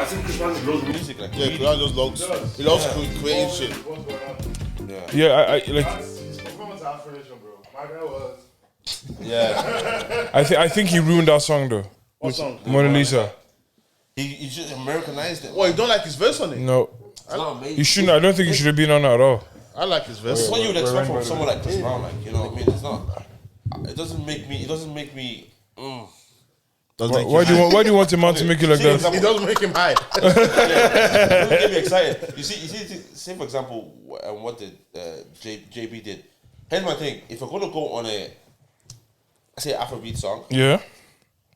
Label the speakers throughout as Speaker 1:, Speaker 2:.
Speaker 1: I think Chris Brown loves music. Like,
Speaker 2: Chris Brown just loves. He loves creating shit.
Speaker 3: Yeah, I like.
Speaker 2: His performance at Affirmation, bro. My guy was.
Speaker 1: yeah.
Speaker 3: I think he ruined that song though.
Speaker 2: What song?
Speaker 3: Mona Lisa.
Speaker 1: He just Americanized it.
Speaker 2: What, you don't like his verse on it?
Speaker 3: No,
Speaker 1: It's not amazing.
Speaker 3: you shouldn't. I don't think you should have been on that at all.
Speaker 2: I like his verse.
Speaker 1: It's what you would expect from someone like Chris Brown. Like, you know what I mean? It's not. It doesn't make me.
Speaker 3: Why do you want a man to make you like that?
Speaker 2: It doesn't make him high.
Speaker 1: It doesn't get me excited. You see. Say for example, what did JB did. Here's my thing. If you're gonna go on a, say, Afrobeat song,
Speaker 3: Yeah.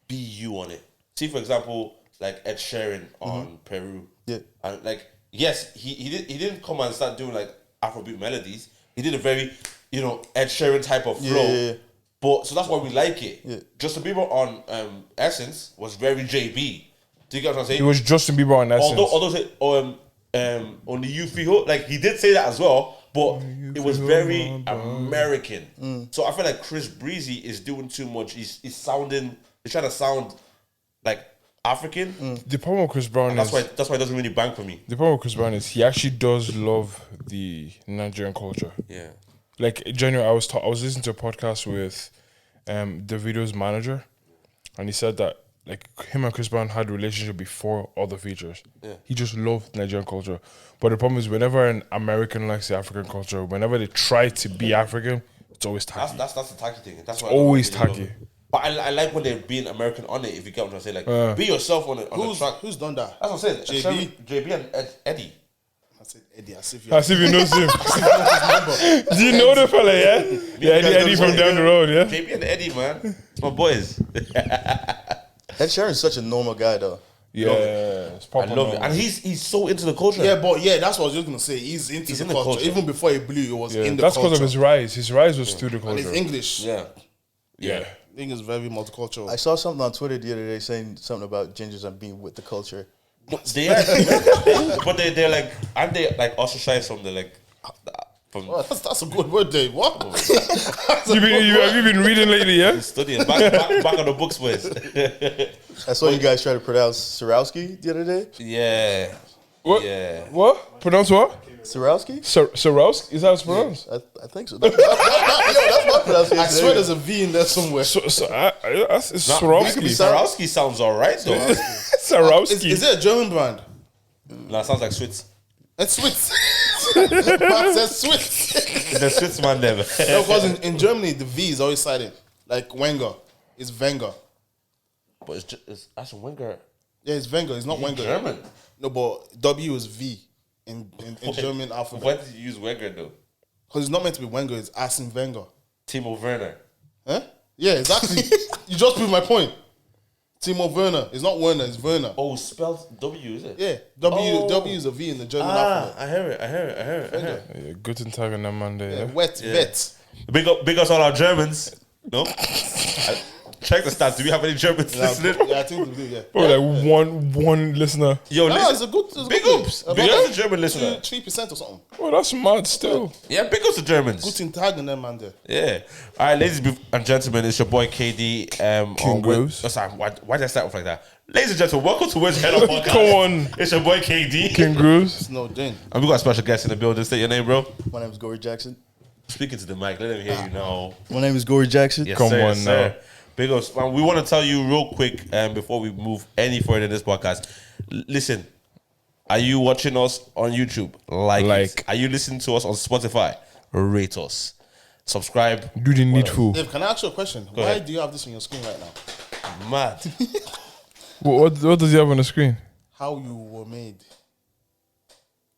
Speaker 1: be you on it. See, for example, like Ed Sheeran on Peru.
Speaker 4: Yeah.
Speaker 1: And like, yes, he didn't come and start doing like Afrobeat melodies. He did a very, Ed Sheeran type of flow.
Speaker 4: Yeah.
Speaker 1: But so that's why we like it.
Speaker 4: Yeah.
Speaker 1: Justin Bieber on Essence was very JB. Do you get what I'm saying?
Speaker 3: It was Justin Bieber on Essence.
Speaker 1: Although say on the You Feel like he did say that as well, but it was very American. So I feel like Chris Breezy is doing too much. He's trying to sound like African.
Speaker 3: The problem with Chris Brown
Speaker 1: That's
Speaker 3: is
Speaker 1: why it doesn't really bang for me.
Speaker 3: the problem with Chris Brown is he actually does love the Nigerian culture.
Speaker 1: Yeah.
Speaker 3: Like genuinely, I was listening to a podcast with Davido's manager, and he said that like him and Chris Brown had a relationship before all the features.
Speaker 1: Yeah.
Speaker 3: He just loved Nigerian culture, but the problem is whenever an American likes the African culture, whenever they try to be African, it's always tacky.
Speaker 1: That's the tacky thing. That's why
Speaker 3: Always
Speaker 1: I don't really
Speaker 3: tacky.
Speaker 1: love it. But I like when they're being American on it. If you get what I'm trying to say, like be yourself on the track.
Speaker 2: Who's done that?
Speaker 1: That's what I'm saying. JB and Eddie.
Speaker 2: I said Eddie, as if
Speaker 3: As if you know him. Do you know the fella? Yeah, yeah, Eddie from down the road. Yeah.
Speaker 1: JB and Eddie, man, it's my boys.
Speaker 4: Ed Sheeran's such a normal guy, though.
Speaker 3: Yeah, it's
Speaker 1: I love it, and he's so into the culture.
Speaker 2: Yeah, but that's what I was just gonna say. He's into the culture. Even before he blew, it was in the
Speaker 3: that's
Speaker 2: culture.
Speaker 3: because of his rise. His rise was through the
Speaker 2: And
Speaker 3: culture.
Speaker 2: his English.
Speaker 1: Yeah.
Speaker 2: I think it's very multicultural.
Speaker 4: I saw something on Twitter the other day saying something about gingers and being with the culture.
Speaker 1: They are, but they're like, aren't they like ostracized from the like from
Speaker 2: Oh, that's a good word, Dave. What?
Speaker 3: Have you been reading lately? Yeah.
Speaker 1: studying back on the books, boys.
Speaker 4: I saw you guys try to pronounce Sarowski the other day.
Speaker 1: Yeah.
Speaker 3: What?
Speaker 1: Yeah.
Speaker 3: What? Pronounce what?
Speaker 4: Sarowski?
Speaker 3: Sarowski? Is that how it's pronounced?
Speaker 4: I think so. That's my pronunciation.
Speaker 2: I swear there's a V in there somewhere.
Speaker 3: It's
Speaker 1: Nah,
Speaker 3: Sarowski.
Speaker 1: Sarowski sounds alright though.
Speaker 3: Sarowski.
Speaker 2: Is it a German brand?
Speaker 1: Nah, sounds like Swiss.
Speaker 2: It's Swiss. It says Swiss.
Speaker 1: The Swiss man there.
Speaker 2: No, because in Germany, the V is always silent. Like Wenger. It's Wenger.
Speaker 1: But it's that's Wenger.
Speaker 2: Yeah, it's Wenger. It's not Wenger.
Speaker 1: German.
Speaker 2: No, but W is V in German alphabet.
Speaker 1: Why did you use Wenger though?
Speaker 2: Because it's not meant to be Wenger. It's Arsene Wenger.
Speaker 1: Timo Werner.
Speaker 2: Huh? Yeah, exactly. You just proved my point. Timo Werner. It's not Werner. It's Werner.
Speaker 1: Oh, spelled W, is it?
Speaker 2: Yeah. W is a V in the German alphabet.
Speaker 1: I hear it.
Speaker 3: Yeah, Guten Tag on that Monday.
Speaker 2: Yeah,
Speaker 3: Yeah.
Speaker 2: wet, vet.
Speaker 1: Big us all our Germans. No? Check the stats. Do we have any Germans listening?
Speaker 2: Yeah, I think we do, yeah.
Speaker 3: Probably like one listener.
Speaker 1: Yo,
Speaker 2: No,
Speaker 1: listen.
Speaker 2: it's a good. It's a
Speaker 1: Big
Speaker 2: good
Speaker 1: ups.
Speaker 2: thing.
Speaker 1: Big
Speaker 2: About
Speaker 1: ups to German listener.
Speaker 2: 3% or something.
Speaker 3: Oh, that's mad still.
Speaker 1: Yeah, big ups to Germans.
Speaker 2: Guten Tag and them, man. There.
Speaker 1: Yeah. All right, ladies and gentlemen, it's your boy KD.
Speaker 3: King Grooves.
Speaker 1: Oh, sorry, why did I start off like that? Ladies and gentlemen, welcome to Where's Head Up Podcast.
Speaker 3: Come on.
Speaker 1: It's your boy KD.
Speaker 3: King Grooves.
Speaker 2: It's no din.
Speaker 1: And we got a special guest in the building. State your name, bro.
Speaker 4: My name is Gori Jackson.
Speaker 1: Speaking to the mic. Let them hear you now.
Speaker 4: My name is Gori Jackson.
Speaker 1: Yes,
Speaker 3: Come
Speaker 1: sir,
Speaker 3: on
Speaker 1: yes, sir.
Speaker 3: now.
Speaker 1: Big ups. Man, we want to tell you real quick before we move any further in this podcast. Listen, are you watching us on YouTube? Like it. Are you listening to us on Spotify? Rate us. Subscribe.
Speaker 3: Do the needful.
Speaker 2: Dave, can I ask you a question? Why
Speaker 1: ahead.
Speaker 2: do you have this on your screen right now?
Speaker 1: Mad.
Speaker 3: What does he have on the screen?
Speaker 2: How you were made?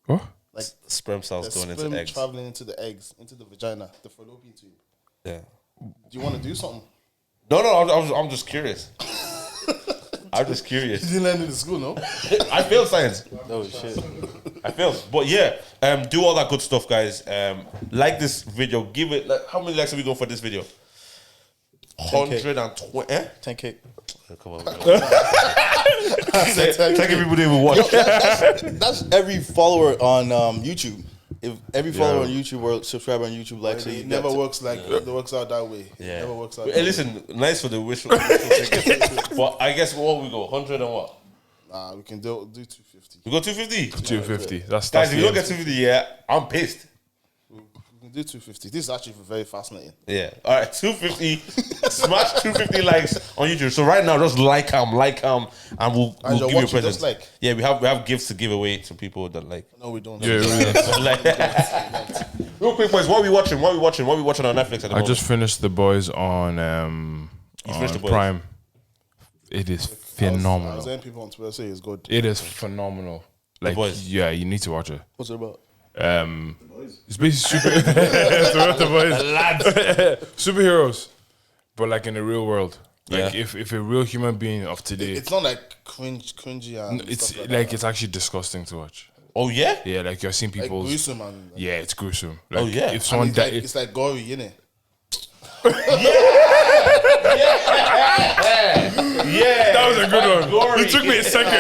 Speaker 3: What?
Speaker 2: Like
Speaker 1: Sperm cells
Speaker 2: the
Speaker 1: going
Speaker 2: sperm
Speaker 1: into eggs.
Speaker 2: traveling into the eggs, into the vagina, the fallopian tube.
Speaker 1: Yeah.
Speaker 2: Do you want to do something?
Speaker 1: No, I'm just curious. I'm just
Speaker 2: You
Speaker 1: curious.
Speaker 2: didn't learn it in school, no?
Speaker 1: I failed science.
Speaker 4: Oh, shit.
Speaker 1: I failed. But yeah, do all that good stuff, guys. Like this video. Give it, like, how many likes are we going for this video? 120.
Speaker 4: 10K.
Speaker 1: Come on, bro. Thank you, people that even watch.
Speaker 4: That's every follower on YouTube. If every follower on YouTube or subscriber on YouTube likes it,
Speaker 2: It never works like it works out that way.
Speaker 1: Yeah.
Speaker 2: It never works out.
Speaker 1: Hey, listen, nice for the wishful thinking. But I guess what we go 100 and what?
Speaker 2: Nah, we can do 250.
Speaker 1: We go 250.
Speaker 3: 250. That's
Speaker 1: Guys, if
Speaker 3: the
Speaker 1: you don't
Speaker 3: aim.
Speaker 1: get 250, yeah, I'm pissed.
Speaker 2: We can do 250. This is actually very fascinating.
Speaker 1: Yeah. All right, 250. Smash 250 likes on YouTube. So right now, just like and we'll
Speaker 2: And
Speaker 1: give
Speaker 2: you're
Speaker 1: you a
Speaker 2: watching,
Speaker 1: present.
Speaker 2: just like.
Speaker 1: Yeah, we have gifts to give away to people that like.
Speaker 2: No, we don't.
Speaker 3: Yeah,
Speaker 1: Like, real quick, boys. What are we watching? What are we watching on Netflix at the
Speaker 3: I
Speaker 1: moment?
Speaker 3: just finished The Boys on
Speaker 1: finished The Boys?
Speaker 3: Prime. It is
Speaker 2: I was
Speaker 3: phenomenal.
Speaker 2: hearing people on Twitter say it's good.
Speaker 3: It is phenomenal. Like,
Speaker 1: Boys?
Speaker 3: yeah, you need to watch it.
Speaker 4: What's it about?
Speaker 3: It's basically it's about The Boys. Superheroes, but like in the real world. Like
Speaker 1: Yeah.
Speaker 3: if a real human being of today,
Speaker 2: It's not like cringy and
Speaker 3: it's
Speaker 2: stuff
Speaker 3: like
Speaker 2: that.
Speaker 3: it's actually disgusting to watch.
Speaker 1: Oh yeah.
Speaker 3: Yeah, like you're seeing
Speaker 2: Like
Speaker 3: people's.
Speaker 2: gruesome and
Speaker 3: Yeah, it's gruesome. Like,
Speaker 1: Oh, yeah.
Speaker 3: if
Speaker 2: and
Speaker 3: someone
Speaker 2: it's, like,
Speaker 3: died,
Speaker 2: it's like gory, innit?
Speaker 1: Yeah.
Speaker 3: that was a good one.
Speaker 1: Gori.
Speaker 3: It took me a second.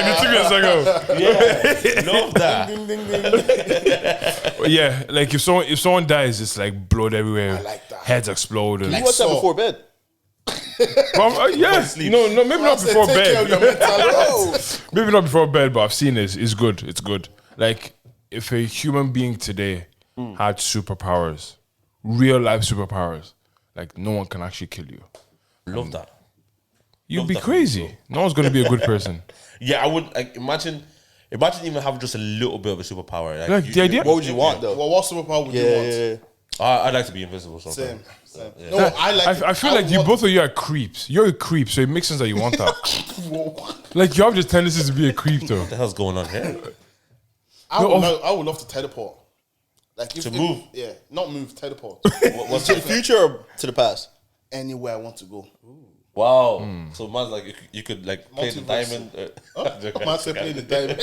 Speaker 1: Yeah. Love that.
Speaker 2: Ding ding ding.
Speaker 3: Yeah, like if someone dies, it's like blood everywhere.
Speaker 2: I like that.
Speaker 3: Heads explode. And,
Speaker 4: You watch that
Speaker 2: Saw.
Speaker 4: before bed.
Speaker 3: yeah,
Speaker 1: sleep.
Speaker 3: no, maybe not
Speaker 2: Say,
Speaker 3: before
Speaker 2: take care of
Speaker 3: bed.
Speaker 2: your mental health.
Speaker 3: Maybe not before bed, but I've seen it. It's good. It's good. Like if a human being today had superpowers, real life superpowers, like no one can actually kill you.
Speaker 1: Love that.
Speaker 3: You'd
Speaker 1: Love
Speaker 3: be
Speaker 1: that.
Speaker 3: crazy. No one's gonna be a good person.
Speaker 1: Yeah, I would like imagine even having just a little bit of a superpower.
Speaker 3: Like the idea.
Speaker 4: What would you want though?
Speaker 2: Well, what superpower would you
Speaker 4: Yeah,
Speaker 2: want?
Speaker 4: yeah, yeah.
Speaker 1: I'd like to be invisible sometimes.
Speaker 2: Same. No, I like.
Speaker 3: I feel like you both of you are creeps. You're a creep, so it makes sense that you want that. Like you have the tendency to be a creep, though.
Speaker 1: What the hell's going on here?
Speaker 2: I would love to teleport. Like if,
Speaker 1: To move?
Speaker 2: Yeah, not move. Teleport.
Speaker 1: What's
Speaker 4: To the future or to the past?
Speaker 2: Anywhere I want to go.
Speaker 1: Wow. So man's like you could like play the
Speaker 2: Multiverse.
Speaker 1: diamond.
Speaker 2: Man said playing the diamond.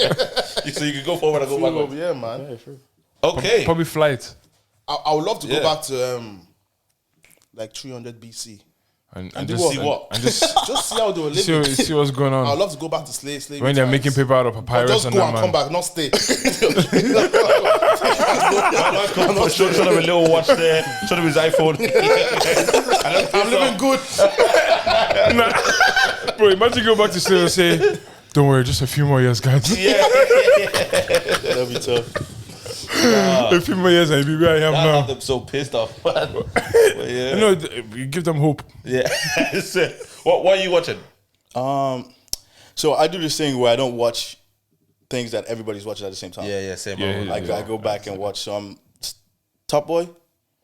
Speaker 1: So you could go forward and go backward.
Speaker 2: Yeah, man.
Speaker 1: Okay.
Speaker 3: Probably flight.
Speaker 2: I would love to
Speaker 1: Yeah.
Speaker 2: go back to like 300 BC.
Speaker 3: And
Speaker 1: do
Speaker 3: just
Speaker 1: what? See what?
Speaker 3: And just
Speaker 2: Just see how they were living.
Speaker 3: see what's going
Speaker 2: I would
Speaker 3: on
Speaker 2: love to go back to slavery
Speaker 3: when they're
Speaker 2: times.
Speaker 3: making paper out of
Speaker 2: Or
Speaker 3: papyrus
Speaker 2: just
Speaker 3: and
Speaker 2: go
Speaker 3: that,
Speaker 2: and
Speaker 3: man.
Speaker 2: come back, not stay.
Speaker 1: Show them a little watch there. Show them his iPhone.
Speaker 2: I'm living good.
Speaker 3: Bro, imagine go back to sleep and say, "Don't worry, just a few more years, guys.
Speaker 4: That'd be tough.
Speaker 3: A few more years, and you'll be where I am
Speaker 1: That
Speaker 3: now."
Speaker 1: had them so pissed off. But yeah.
Speaker 3: No, you give them hope.
Speaker 1: Yeah. What are you watching?
Speaker 4: So I do this thing where I don't watch things that everybody's watching at the same time.
Speaker 1: Yeah, same.
Speaker 3: Yeah,
Speaker 4: Like I go back and watch some Top Boy.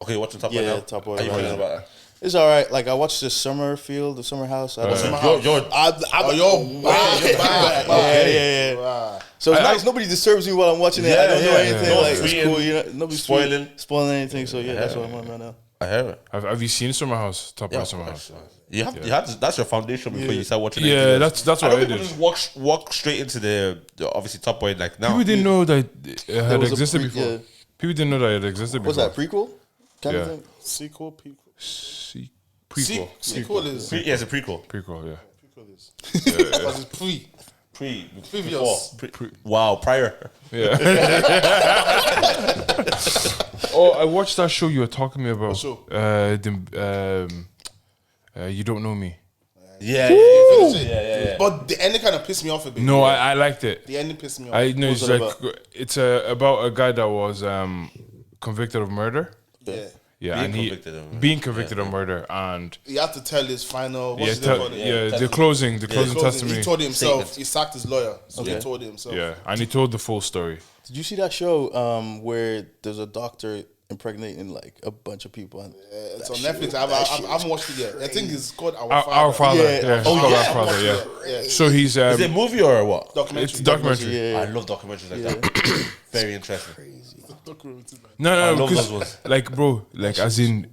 Speaker 1: Okay, watching Top Boy
Speaker 4: Yeah,
Speaker 1: now.
Speaker 4: Top Boy
Speaker 1: How you
Speaker 4: right
Speaker 1: feeling
Speaker 4: now.
Speaker 1: about that?
Speaker 4: It's all right. Like I watched the Summer House. I don't know.
Speaker 1: You're
Speaker 2: You're back.
Speaker 4: Yeah.
Speaker 2: Wow.
Speaker 4: So it's nice. Nobody disturbs me while I'm watching it. I don't know anything.
Speaker 1: No
Speaker 4: Like it's
Speaker 1: tweeting,
Speaker 4: cool. You know, nobody's
Speaker 1: spoiling.
Speaker 4: spoiling anything. So yeah, that's what I'm on right now.
Speaker 1: I heard it.
Speaker 3: Have you seen Summer House? Top Boy Summer House.
Speaker 1: You have to, that's your foundation before you start watching.
Speaker 3: Yeah,
Speaker 1: anything else.
Speaker 3: that's
Speaker 1: I
Speaker 3: what
Speaker 1: don't
Speaker 3: I
Speaker 1: people
Speaker 3: did.
Speaker 1: just walk straight into the obviously Top Boy like now.
Speaker 3: People didn't know that it had
Speaker 4: was a
Speaker 3: existed
Speaker 4: pre-
Speaker 3: before.
Speaker 4: yeah.
Speaker 3: People didn't know that it existed
Speaker 4: What's
Speaker 3: before.
Speaker 4: that prequel? Kind
Speaker 3: Yeah.
Speaker 4: of thing.
Speaker 2: Sequel,
Speaker 3: Prequel.
Speaker 2: sequel is
Speaker 1: Yeah, it's a prequel.
Speaker 3: Prequel, yeah.
Speaker 2: because it's pre.
Speaker 1: Before. Wow, prior.
Speaker 3: Yeah. Oh, I watched that show you were talking to me about.
Speaker 2: What show?
Speaker 3: You Don't Know Me.
Speaker 1: Yeah.
Speaker 2: Finish it. But the ending kind of pissed me off a bit.
Speaker 3: No, I liked it.
Speaker 2: The ending pissed me off.
Speaker 3: I know it's
Speaker 4: it
Speaker 3: like it's about a guy that was convicted of murder.
Speaker 2: yeah.
Speaker 3: Yeah, being convicted of murder, and
Speaker 2: He had to tell his final.
Speaker 3: yeah,
Speaker 2: What's it called?
Speaker 3: the closing testimony.
Speaker 2: He told it himself. He sacked his lawyer, so he told it himself.
Speaker 3: Yeah, and he told the full story.
Speaker 4: Did you see that show where there's a doctor impregnating like a bunch of people? And
Speaker 2: It's on Netflix. I haven't watched it yet. I think it's called
Speaker 3: Our Father.
Speaker 4: Yeah.
Speaker 3: Yeah, it's called Our Father. Yeah.
Speaker 2: Yeah.
Speaker 3: So he's
Speaker 1: Is it a movie or what?
Speaker 2: Documentary.
Speaker 3: it's a documentary.
Speaker 4: Yeah.
Speaker 1: I love documentaries like that. Very interesting.
Speaker 3: No,
Speaker 1: love
Speaker 3: because
Speaker 1: those ones.
Speaker 3: like, bro, like as in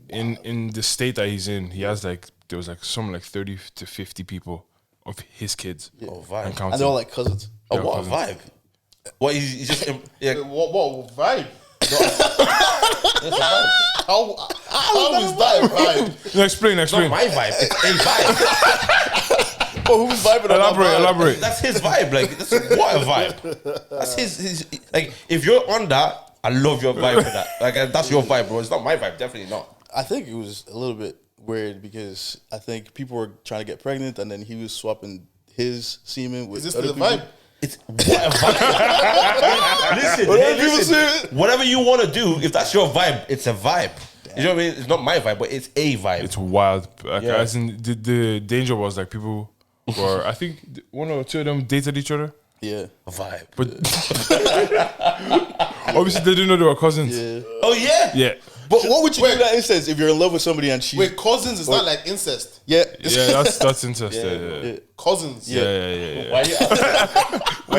Speaker 3: the state that he's in, he has like there was like some like 30 to 50 people of his kids.
Speaker 1: Oh, vibe.
Speaker 3: And counting.
Speaker 4: And they're all like cousins.
Speaker 1: Oh,
Speaker 3: Yeah,
Speaker 1: what a
Speaker 3: cousins.
Speaker 1: vibe. What he's just yeah.
Speaker 2: What vibe? How is that a vibe?
Speaker 3: No, explain.
Speaker 1: Not my vibe. It's a vibe.
Speaker 4: Oh, who's vibing on that vibe?
Speaker 3: Elaborate.
Speaker 1: That's his vibe. Like that's what a vibe. That's his. Like if you're on that, I love your vibe for that. Like that's your vibe, bro. It's not my vibe. Definitely not.
Speaker 4: I think it was a little bit weird because I think people were trying to get pregnant and then he was swapping his semen with
Speaker 2: Is this
Speaker 4: other
Speaker 2: the
Speaker 4: people.
Speaker 2: vibe?
Speaker 1: It's what a vibe. Listen, whatever you want to do, if that's your vibe, it's a vibe. You know what I mean? It's not my vibe, but it's a vibe.
Speaker 3: It's wild. Like,
Speaker 1: Yeah.
Speaker 3: as in, the danger was like people were, I think one or two of them dated each other.
Speaker 4: Yeah.
Speaker 1: A vibe.
Speaker 3: But obviously they didn't know they were cousins.
Speaker 4: Yeah.
Speaker 1: Oh yeah.
Speaker 3: Yeah.
Speaker 4: But what would you do in that instance if you're in love with somebody and she?
Speaker 2: Wait, cousins is not like incest.
Speaker 4: Yeah.
Speaker 3: Yeah, that's interesting. Yeah.
Speaker 2: Cousins.
Speaker 3: Yeah.
Speaker 1: Why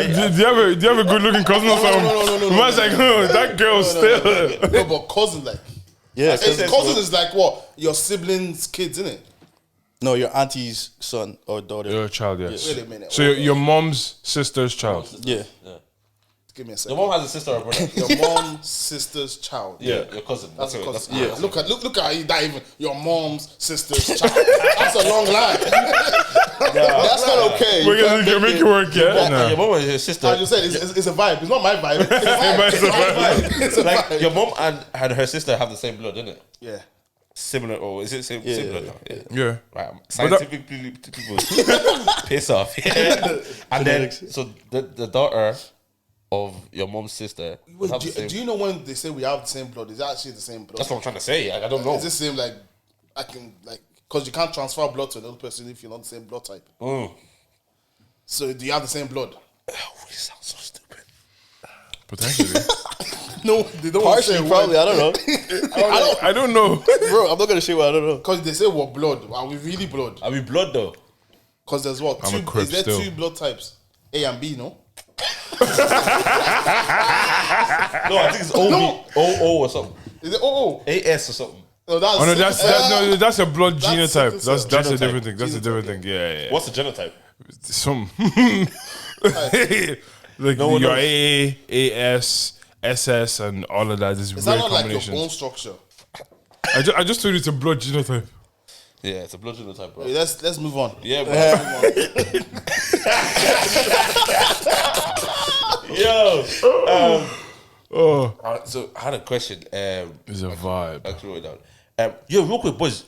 Speaker 1: you
Speaker 3: Do you have a good looking cousin or something?
Speaker 4: No.
Speaker 3: Man's like, no, that girl's still.
Speaker 2: No, but cousin like.
Speaker 4: Yeah.
Speaker 2: Cousin is like what? Your siblings' kids, isn't it?
Speaker 4: No, your auntie's son or daughter.
Speaker 3: Your child, yes.
Speaker 2: Wait a minute.
Speaker 3: So your mom's sister's child.
Speaker 4: Yeah.
Speaker 2: Give me a
Speaker 1: Your
Speaker 2: second.
Speaker 1: mom has a sister or brother.
Speaker 2: Your mom's sister's child.
Speaker 1: Yeah, your cousin.
Speaker 2: That's a
Speaker 1: it,
Speaker 2: cousin.
Speaker 1: that's-
Speaker 2: Yeah. Look at that even your mom's sister's child. That's a long line.
Speaker 4: That's not okay.
Speaker 3: We're gonna make it work, yeah?
Speaker 1: Your
Speaker 3: No.
Speaker 1: mom is your sister.
Speaker 2: I just said it's a vibe. It's not my vibe. It's a vibe.
Speaker 3: It's a vibe.
Speaker 2: It's a
Speaker 1: Like
Speaker 2: vibe.
Speaker 1: your mom and her sister have the same blood, isn't it?
Speaker 2: Yeah.
Speaker 1: Similar, or is it same blood? No? Yeah.
Speaker 3: Yeah.
Speaker 1: Right. Scientifically, people piss off. Yeah. And then, so the daughter of your mom's sister.
Speaker 2: Wait,
Speaker 1: have the same-
Speaker 2: do you know when they say we have the same blood? Is it actually the same blood?
Speaker 1: That's what I'm trying to say. I don't know.
Speaker 2: Is it same like I can like because you can't transfer blood to another person if you're not the same blood type. So do you have the same blood?
Speaker 1: Oh, we sound so stupid.
Speaker 3: Potentially.
Speaker 2: No, they don't want to say
Speaker 4: Partially, probably. I don't know.
Speaker 3: I don't know.
Speaker 4: Bro, I'm not gonna say what I don't know.
Speaker 2: because they say what blood? Are we really blood?
Speaker 1: Are we blood though?
Speaker 2: Because there's what?
Speaker 3: I'm a crip
Speaker 2: Is there
Speaker 3: still.
Speaker 2: two blood types? A and B, no?
Speaker 1: No, I think it's OB,
Speaker 2: No.
Speaker 1: OO or something.
Speaker 2: Is it oh?
Speaker 1: AS or something.
Speaker 2: No, that's
Speaker 3: Oh no, that's a blood
Speaker 2: That's
Speaker 3: genotype.
Speaker 2: sickle
Speaker 3: That's
Speaker 2: cell.
Speaker 3: a different thing. That's a different thing. Yeah.
Speaker 1: What's the genotype?
Speaker 3: Some like
Speaker 1: No one
Speaker 3: your
Speaker 1: knows.
Speaker 3: AA, AS, SS, and all of that is
Speaker 2: Is that
Speaker 3: weird
Speaker 2: not like your bone
Speaker 3: combinations.
Speaker 2: structure?
Speaker 3: I just told you it's a blood genotype.
Speaker 1: Yeah, it's a blood genotype, bro.
Speaker 2: Wait, let's move on.
Speaker 1: Yeah, bro. Yo. So I had a question.
Speaker 3: It's a vibe.
Speaker 1: Actually, wrote it down. Yo, real quick, boys.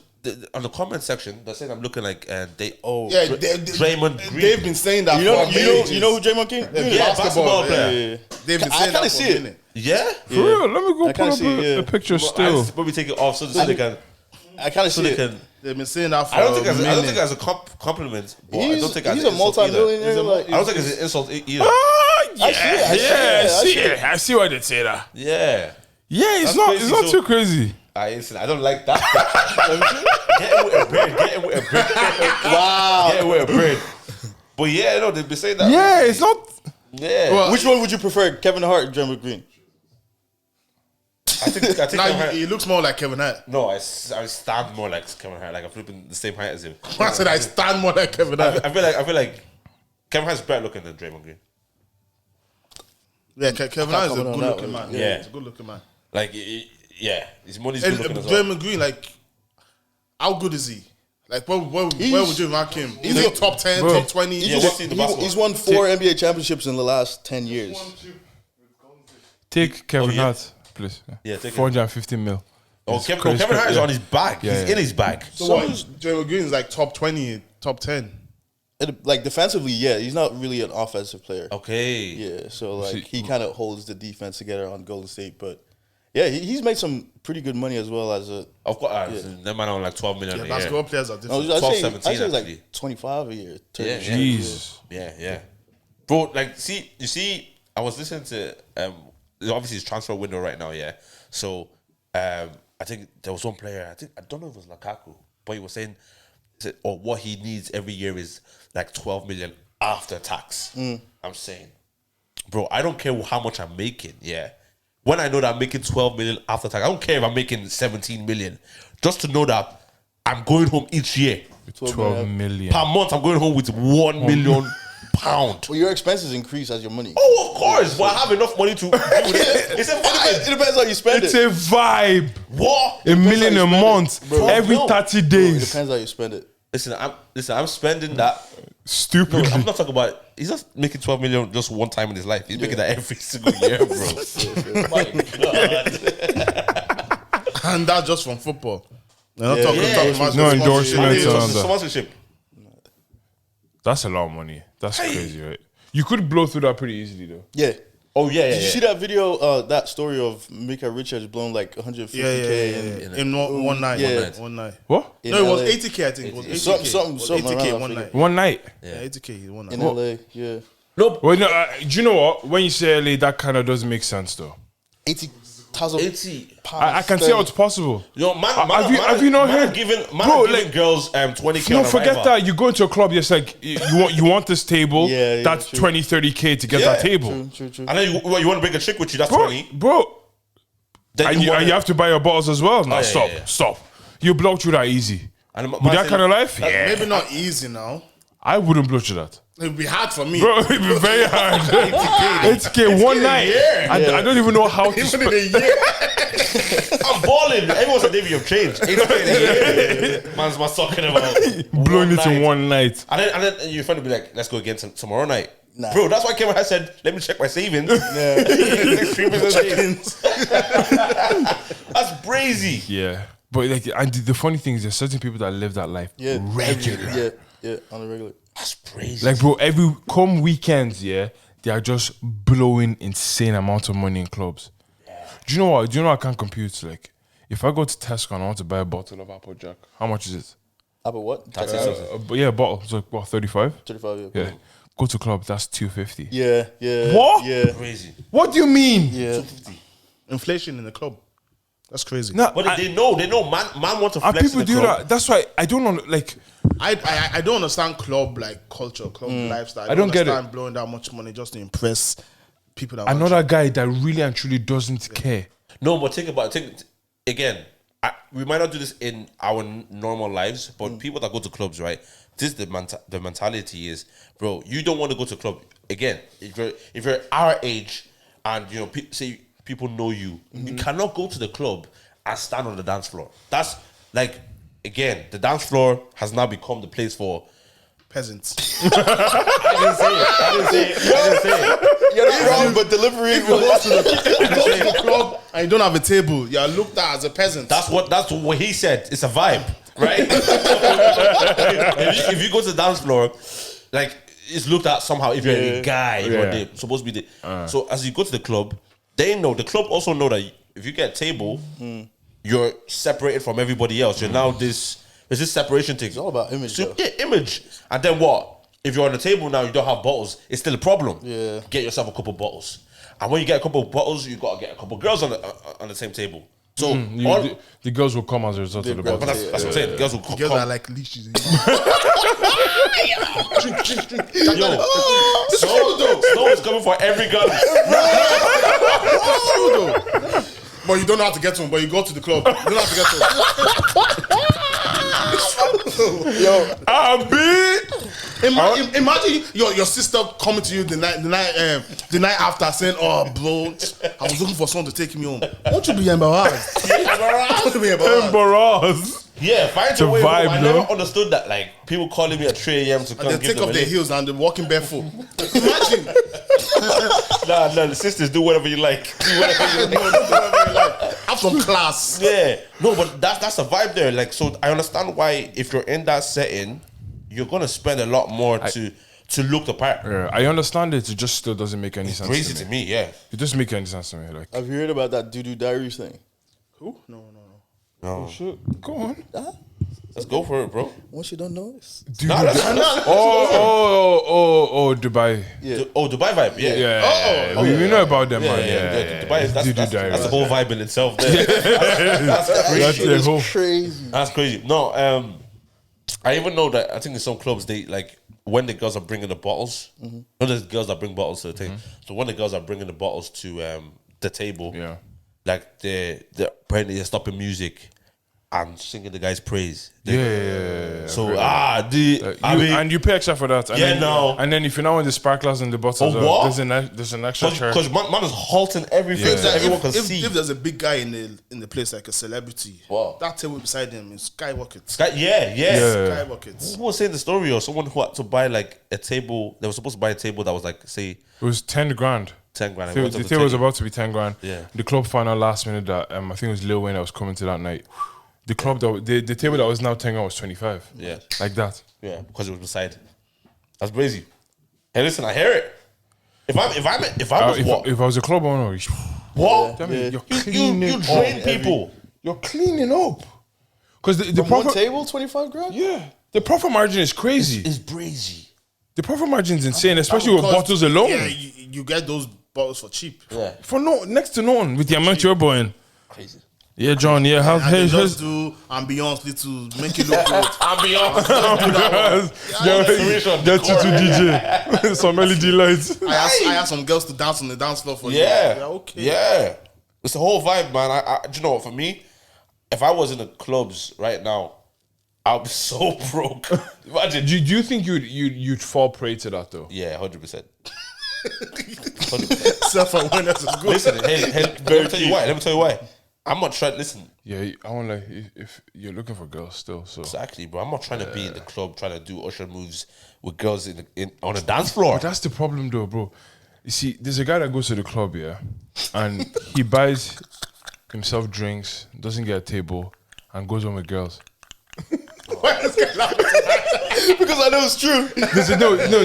Speaker 1: On the comment section, they're saying I'm looking like
Speaker 2: Yeah,
Speaker 1: Draymond Green.
Speaker 2: They've been saying that
Speaker 4: You
Speaker 2: for
Speaker 4: know
Speaker 2: ages.
Speaker 4: who Draymond Green?
Speaker 1: Yeah, basketball player.
Speaker 2: They've been
Speaker 4: I
Speaker 2: saying
Speaker 4: kinda
Speaker 2: that
Speaker 4: see
Speaker 2: for a
Speaker 4: it.
Speaker 2: minute.
Speaker 1: Yeah.
Speaker 3: For real, let me go
Speaker 4: I
Speaker 3: pull
Speaker 4: kinda
Speaker 3: up
Speaker 4: see it, yeah.
Speaker 3: a picture
Speaker 1: I
Speaker 3: still.
Speaker 1: just probably take it off so they can.
Speaker 4: I kind of
Speaker 1: So
Speaker 4: see
Speaker 1: they
Speaker 4: it.
Speaker 1: can.
Speaker 2: They've been saying that for
Speaker 1: I don't think
Speaker 2: a
Speaker 1: as I don't
Speaker 2: minute.
Speaker 1: think as a compliment. But I don't
Speaker 4: He's,
Speaker 1: think as
Speaker 4: he's
Speaker 1: an
Speaker 4: a
Speaker 1: insult either.
Speaker 4: multi-millionaire. Like,
Speaker 1: I don't think it's an insult either.
Speaker 3: Yeah,
Speaker 4: I see it, I see it,
Speaker 3: yeah,
Speaker 4: I see
Speaker 3: it. I see why they say that.
Speaker 1: Yeah.
Speaker 3: Yeah, it's
Speaker 1: That's
Speaker 3: not
Speaker 1: crazy,
Speaker 3: it's not
Speaker 1: so-
Speaker 3: too crazy.
Speaker 1: I don't like that. Get it with a beard. Get it with a beard. Wow. Get it with a beard. But yeah, no, they've been saying that.
Speaker 3: Yeah, it's not.
Speaker 1: Yeah.
Speaker 4: which one would you prefer, Kevin Hart or Draymond Green?
Speaker 1: I think
Speaker 2: Now
Speaker 1: Kevin Hart-
Speaker 2: he looks more like Kevin Hart.
Speaker 1: No, I stand more like Kevin Hart. Like I'm flipping the same height as him.
Speaker 2: I said I stand more like Kevin Hart.
Speaker 1: I feel like Kevin Hart's better looking than Draymond Green.
Speaker 2: Yeah, Kevin Hart is a
Speaker 4: comment on
Speaker 2: good
Speaker 4: that
Speaker 2: looking
Speaker 4: one.
Speaker 2: man.
Speaker 1: Yeah.
Speaker 2: He's a good looking man.
Speaker 1: Like, yeah, his money's
Speaker 2: And
Speaker 1: good looking as well.
Speaker 2: Draymond Green, like, how good is he? Like, where would you rank him? Is
Speaker 4: he's
Speaker 2: he
Speaker 4: a-
Speaker 2: top 10,
Speaker 3: Bro.
Speaker 2: top 20?
Speaker 1: Yeah, what's he in the basketball?
Speaker 4: He's won 4 NBA championships in the last 10 years.
Speaker 3: Take Kevin
Speaker 1: yeah.
Speaker 3: Hart, please.
Speaker 1: Yeah, take him.
Speaker 3: 450 mil.
Speaker 1: Oh,
Speaker 3: It's
Speaker 1: Kevin
Speaker 3: crazy,
Speaker 1: Hart is
Speaker 3: yeah.
Speaker 1: on his bag.
Speaker 3: Yeah,
Speaker 1: He's
Speaker 3: yeah.
Speaker 1: in his bag.
Speaker 2: So what? Draymond Green is like top 20, top 10.
Speaker 4: Like defensively, yeah, he's not really an offensive player.
Speaker 1: Okay.
Speaker 4: Yeah, so like
Speaker 3: See-
Speaker 4: he kind of holds the defense together on Golden State, but yeah, he's made some pretty good money as well as a.
Speaker 1: I've got that man on like 12 million
Speaker 2: Yeah,
Speaker 1: a
Speaker 2: basketball
Speaker 1: year.
Speaker 2: players are
Speaker 4: I
Speaker 2: different.
Speaker 4: was, I'd
Speaker 1: 12,
Speaker 4: say,
Speaker 1: 17
Speaker 4: I'd say it's
Speaker 1: actually.
Speaker 4: like 25 a year. 30
Speaker 1: Yeah,
Speaker 4: a
Speaker 1: yeah.
Speaker 4: year.
Speaker 3: Jesus.
Speaker 1: Yeah. Bro, like, you see, I was listening to, obviously it's transfer window right now, yeah. So, I think there was one player, I don't know if it was Lukaku, but he was saying, what he needs every year is like 12 million after tax. I'm saying, bro, I don't care how much I'm making, yeah. When I know that I'm making 12 million after tax, I don't care if I'm making 17 million. Just to know that I'm going home each year.
Speaker 3: 12 million.
Speaker 1: Per month, I'm going home with 1 million pound.
Speaker 4: Well, your expenses increase as your money.
Speaker 1: Oh, of course. But I have enough money to do it. It's a
Speaker 4: It
Speaker 1: vibe.
Speaker 4: depends how you spend
Speaker 3: It's
Speaker 4: it.
Speaker 3: a vibe.
Speaker 1: What?
Speaker 3: A million
Speaker 4: how
Speaker 3: a
Speaker 4: you spend
Speaker 3: month.
Speaker 4: it, bro.
Speaker 3: Every
Speaker 1: No.
Speaker 3: 30
Speaker 4: It
Speaker 3: days.
Speaker 4: depends how you spend it.
Speaker 1: Listen, I'm spending that. No,
Speaker 3: Stupid.
Speaker 1: I'm not talking about. He's not making 12 million just one time in his life. He's making that every single year, bro. My God.
Speaker 2: And that's just from football. They're not talking
Speaker 1: Yeah.
Speaker 2: about
Speaker 3: No
Speaker 2: sponsorship.
Speaker 3: endorsement.
Speaker 1: It's
Speaker 3: on that.
Speaker 1: sponsorship.
Speaker 3: That's a lot of money. That's crazy, right? You could blow through that pretty easily though.
Speaker 4: Yeah.
Speaker 1: Oh yeah,
Speaker 4: Did you see that video? That story of Mika Richards blowing like 150K
Speaker 2: in one night.
Speaker 4: Yeah.
Speaker 2: One night.
Speaker 3: What?
Speaker 4: in
Speaker 2: No, it was
Speaker 4: LA.
Speaker 2: 80K. I think it was 80K.
Speaker 4: Something
Speaker 2: It was
Speaker 4: around
Speaker 2: 80K
Speaker 4: that
Speaker 2: one
Speaker 4: figure.
Speaker 2: night.
Speaker 3: One night.
Speaker 2: Yeah, 80K one night.
Speaker 4: in LA. Yeah,
Speaker 1: No,
Speaker 3: Well, no. Do you know what? When you say LA, that kind of doesn't make sense though.
Speaker 4: 80,000
Speaker 1: 80.
Speaker 4: pounds.
Speaker 3: I can see how it's possible.
Speaker 1: Yo, man,
Speaker 3: have you not heard?
Speaker 1: Giving
Speaker 3: Bro,
Speaker 1: giving
Speaker 3: like-
Speaker 1: girls 20K?
Speaker 3: No,
Speaker 1: on
Speaker 3: forget
Speaker 1: Arrival.
Speaker 3: that. You go into a club, it's like you want this table.
Speaker 4: Yeah, yeah,
Speaker 3: that's
Speaker 4: true.
Speaker 3: 20, 30K to get
Speaker 1: Yeah,
Speaker 3: that table.
Speaker 4: True.
Speaker 1: And then you want to bring a chick with you? That's
Speaker 3: Bro,
Speaker 1: 20.
Speaker 3: bro.
Speaker 1: Then
Speaker 3: And you
Speaker 1: wanna-
Speaker 3: have to buy your bottles as well. No,
Speaker 1: yeah, yeah.
Speaker 3: stop. You blow through that easy.
Speaker 1: And
Speaker 3: With that kind of life, yeah.
Speaker 2: Maybe not easy now.
Speaker 3: I wouldn't blow through that.
Speaker 2: It would be hard for me.
Speaker 3: Bro, it'd be very hard. 80K one night. I don't even know how to
Speaker 2: Even
Speaker 3: spend.
Speaker 2: in a year.
Speaker 1: I'm balling. Everyone's a David of change. 80K in a year. Man's my talking about
Speaker 3: Blowing it in
Speaker 1: night.
Speaker 3: one night.
Speaker 1: And then you're trying to be like, let's go again tomorrow night.
Speaker 4: Nah.
Speaker 1: Bro, that's why Kevin has said, let me check my savings. Next 3 days. That's brazy.
Speaker 3: Yeah. But like, and the funny thing is, there's certain people that live that life
Speaker 4: Yeah,
Speaker 3: regular.
Speaker 4: Yeah, on a regular.
Speaker 1: That's crazy.
Speaker 3: Like, bro, come weekends, yeah, they are just blowing insane amounts of money in clubs. Do you know what? I can't compute? Like, if I go to Tesco and I want to buy a bottle of Applejack, how much is it?
Speaker 4: About what?
Speaker 3: But yeah, a bottle. It's like, what, 35?
Speaker 4: 35.
Speaker 3: Yeah. Go to club, that's 250.
Speaker 4: Yeah.
Speaker 3: What?
Speaker 4: Yeah.
Speaker 1: Crazy.
Speaker 3: What do you mean?
Speaker 4: Yeah.
Speaker 2: Inflation in the club. That's crazy.
Speaker 3: Nah,
Speaker 1: But they know. Man want to
Speaker 3: and
Speaker 1: flex
Speaker 3: people
Speaker 1: in the
Speaker 3: do
Speaker 1: club.
Speaker 3: that. That's why I don't know. Like,
Speaker 2: I don't understand club like culture, club lifestyle.
Speaker 3: I don't get it.
Speaker 2: understand blowing that much money just to impress people that want
Speaker 3: another guy that really and truly doesn't care.
Speaker 1: No, but think about it. Again, we might not do this in our normal lives, but people that go to clubs, right? This the mentality is, bro. You don't want to go to a club again. If you're our age, and you know, say people know you, you cannot go to the club and stand on the dance floor. That's like, again, the dance floor has now become the place for
Speaker 2: peasants.
Speaker 1: I didn't say it.
Speaker 4: You're not wrong, but delivery.
Speaker 2: If you go to the club and you don't have a table, you're looked at as a peasant.
Speaker 1: That's what he said. It's a vibe, right? if you go to the dance floor, like, it's looked at somehow. If you're a guy, you're supposed to be the. So as you go to the club, they know, the club also know that if you get a table, you're separated from everybody else. You're now there's this separation thing. It's
Speaker 4: all about image, though.
Speaker 1: Yeah, image. And then what? If you're on the table now, you don't have bottles. It's still a problem.
Speaker 4: Yeah.
Speaker 1: Get yourself a couple bottles. And when you get a couple of bottles, you gotta get a couple of girls on the same table. So
Speaker 3: The girls will come as a result of the
Speaker 1: but
Speaker 3: bottle.
Speaker 1: that's what I'm saying. The girls will come.
Speaker 2: Girls are like leashes.
Speaker 1: Yo, Snow is coming for every girl.
Speaker 2: But you don't know how to get to them. But you go to the club. You don't know how to get to them. Imagine your sister coming to you the night after saying, "Oh, bro, I was looking for someone to take me home." Won't you be embarrassed? Won't you be embarrassed?
Speaker 3: Embarrassed.
Speaker 1: Yeah, find
Speaker 3: It's a
Speaker 1: your way.
Speaker 3: vibe,
Speaker 1: I
Speaker 3: no?
Speaker 1: never understood that. Like, people calling me at 3 a.m. to come
Speaker 2: They
Speaker 1: give
Speaker 2: take
Speaker 1: them
Speaker 2: off
Speaker 1: a
Speaker 2: their
Speaker 1: lift.
Speaker 2: heels and they're walking barefoot. Imagine.
Speaker 1: Nah, the sisters do whatever you like. Do whatever you like.
Speaker 2: Have some class.
Speaker 1: Yeah, no, but that's a vibe there. Like, so I understand why if you're in that setting, you're gonna spend a lot more to look the part.
Speaker 3: Yeah, I understand it. It just still doesn't make any sense.
Speaker 1: Crazy
Speaker 3: to
Speaker 1: to
Speaker 3: me.
Speaker 1: me, yeah.
Speaker 3: It doesn't make any sense to me. Like,
Speaker 4: Have you heard about that Doo Doo Diaries thing?
Speaker 2: Who? No.
Speaker 1: No,
Speaker 3: go on.
Speaker 1: let's go for it, bro.
Speaker 4: Once you don't know this.
Speaker 3: Oh, Dubai.
Speaker 4: Yeah.
Speaker 1: Dubai vibe, yeah.
Speaker 3: Yeah, we know about them, man.
Speaker 1: Yeah. Dubai is that's
Speaker 3: Dudu
Speaker 1: the
Speaker 3: Diaries.
Speaker 1: whole vibe in itself. There. That's crazy.
Speaker 3: That's the whole.
Speaker 4: Crazy.
Speaker 1: That's crazy. No, I even know that I think in some clubs they like when the girls are bringing the bottles. No, there's girls that bring bottles to the thing. So when the girls are bringing the bottles to the table,
Speaker 3: Yeah.
Speaker 1: like they're apparently they're stopping music and singing the guy's praise.
Speaker 3: Yeah.
Speaker 1: So
Speaker 3: And you pay extra for that. And
Speaker 1: Yeah,
Speaker 3: then,
Speaker 1: no.
Speaker 3: And then if you know when the sparklers and the bottles,
Speaker 1: Oh, what?
Speaker 3: there's an extra charge.
Speaker 1: because man is halting everything
Speaker 3: Yeah.
Speaker 1: so everyone can
Speaker 2: if,
Speaker 1: see.
Speaker 2: if there's a big guy in the place like a celebrity,
Speaker 1: Wow.
Speaker 2: that table beside him is skyrockets.
Speaker 1: Yeah.
Speaker 2: Skyrockets.
Speaker 1: Who was saying the story or someone who had to buy like a table? They were supposed to buy a table that was like say
Speaker 3: It was 10 grand.
Speaker 1: 10 grand.
Speaker 3: The table was about to be 10 grand.
Speaker 1: Yeah.
Speaker 3: The club found out last minute that I think it was Lil Wayne that was coming to that night. The club the table that was now 10 grand was 25.
Speaker 1: Yeah.
Speaker 3: Like that.
Speaker 1: Yeah, because it was beside. That's crazy. Hey, listen, I hear it. If I was what?
Speaker 3: If I was a club owner,
Speaker 1: What?
Speaker 3: I mean,
Speaker 4: Yeah.
Speaker 3: you're
Speaker 1: You
Speaker 3: cleaning
Speaker 1: drain
Speaker 3: up.
Speaker 1: people.
Speaker 3: You're cleaning up. Because the
Speaker 4: From one
Speaker 3: profit,
Speaker 4: table, 25 grand.
Speaker 3: yeah, the profit margin is crazy.
Speaker 1: It's brazy.
Speaker 3: The profit margin is insane, especially with
Speaker 2: Because,
Speaker 3: bottles alone.
Speaker 2: Yeah, you get those bottles for cheap.
Speaker 1: Yeah.
Speaker 3: For next to none with the amount you're buying.
Speaker 1: Crazy.
Speaker 3: Yeah, John. Yeah,
Speaker 2: And they just
Speaker 3: how's
Speaker 2: do ambiance little, make it look good.
Speaker 1: Ambiance.
Speaker 3: get you to DJ some LED lights.
Speaker 2: I asked some girls to dance on the dance floor for you.
Speaker 1: Yeah.
Speaker 2: Okay.
Speaker 1: Yeah. It's the whole vibe, man. Do you know what? For me, if I was in the clubs right now, I'll be so broke. Imagine.
Speaker 3: Do you think you'd fall prey to that though?
Speaker 1: Yeah, 100%.
Speaker 2: Self-awareness is good.
Speaker 1: Listen, hey, let me tell you why. Let me tell you why. I'm not trying. Listen,
Speaker 3: Yeah, I want like if you're looking for girls still, so.
Speaker 1: exactly, bro. I'm not trying to be in the club trying to do usher moves with girls on a dance floor.
Speaker 3: But that's the problem though, bro. You see, there's a guy that goes to the club, yeah, and he buys himself drinks, doesn't get a table, and goes on with girls.
Speaker 4: Because I know it's true.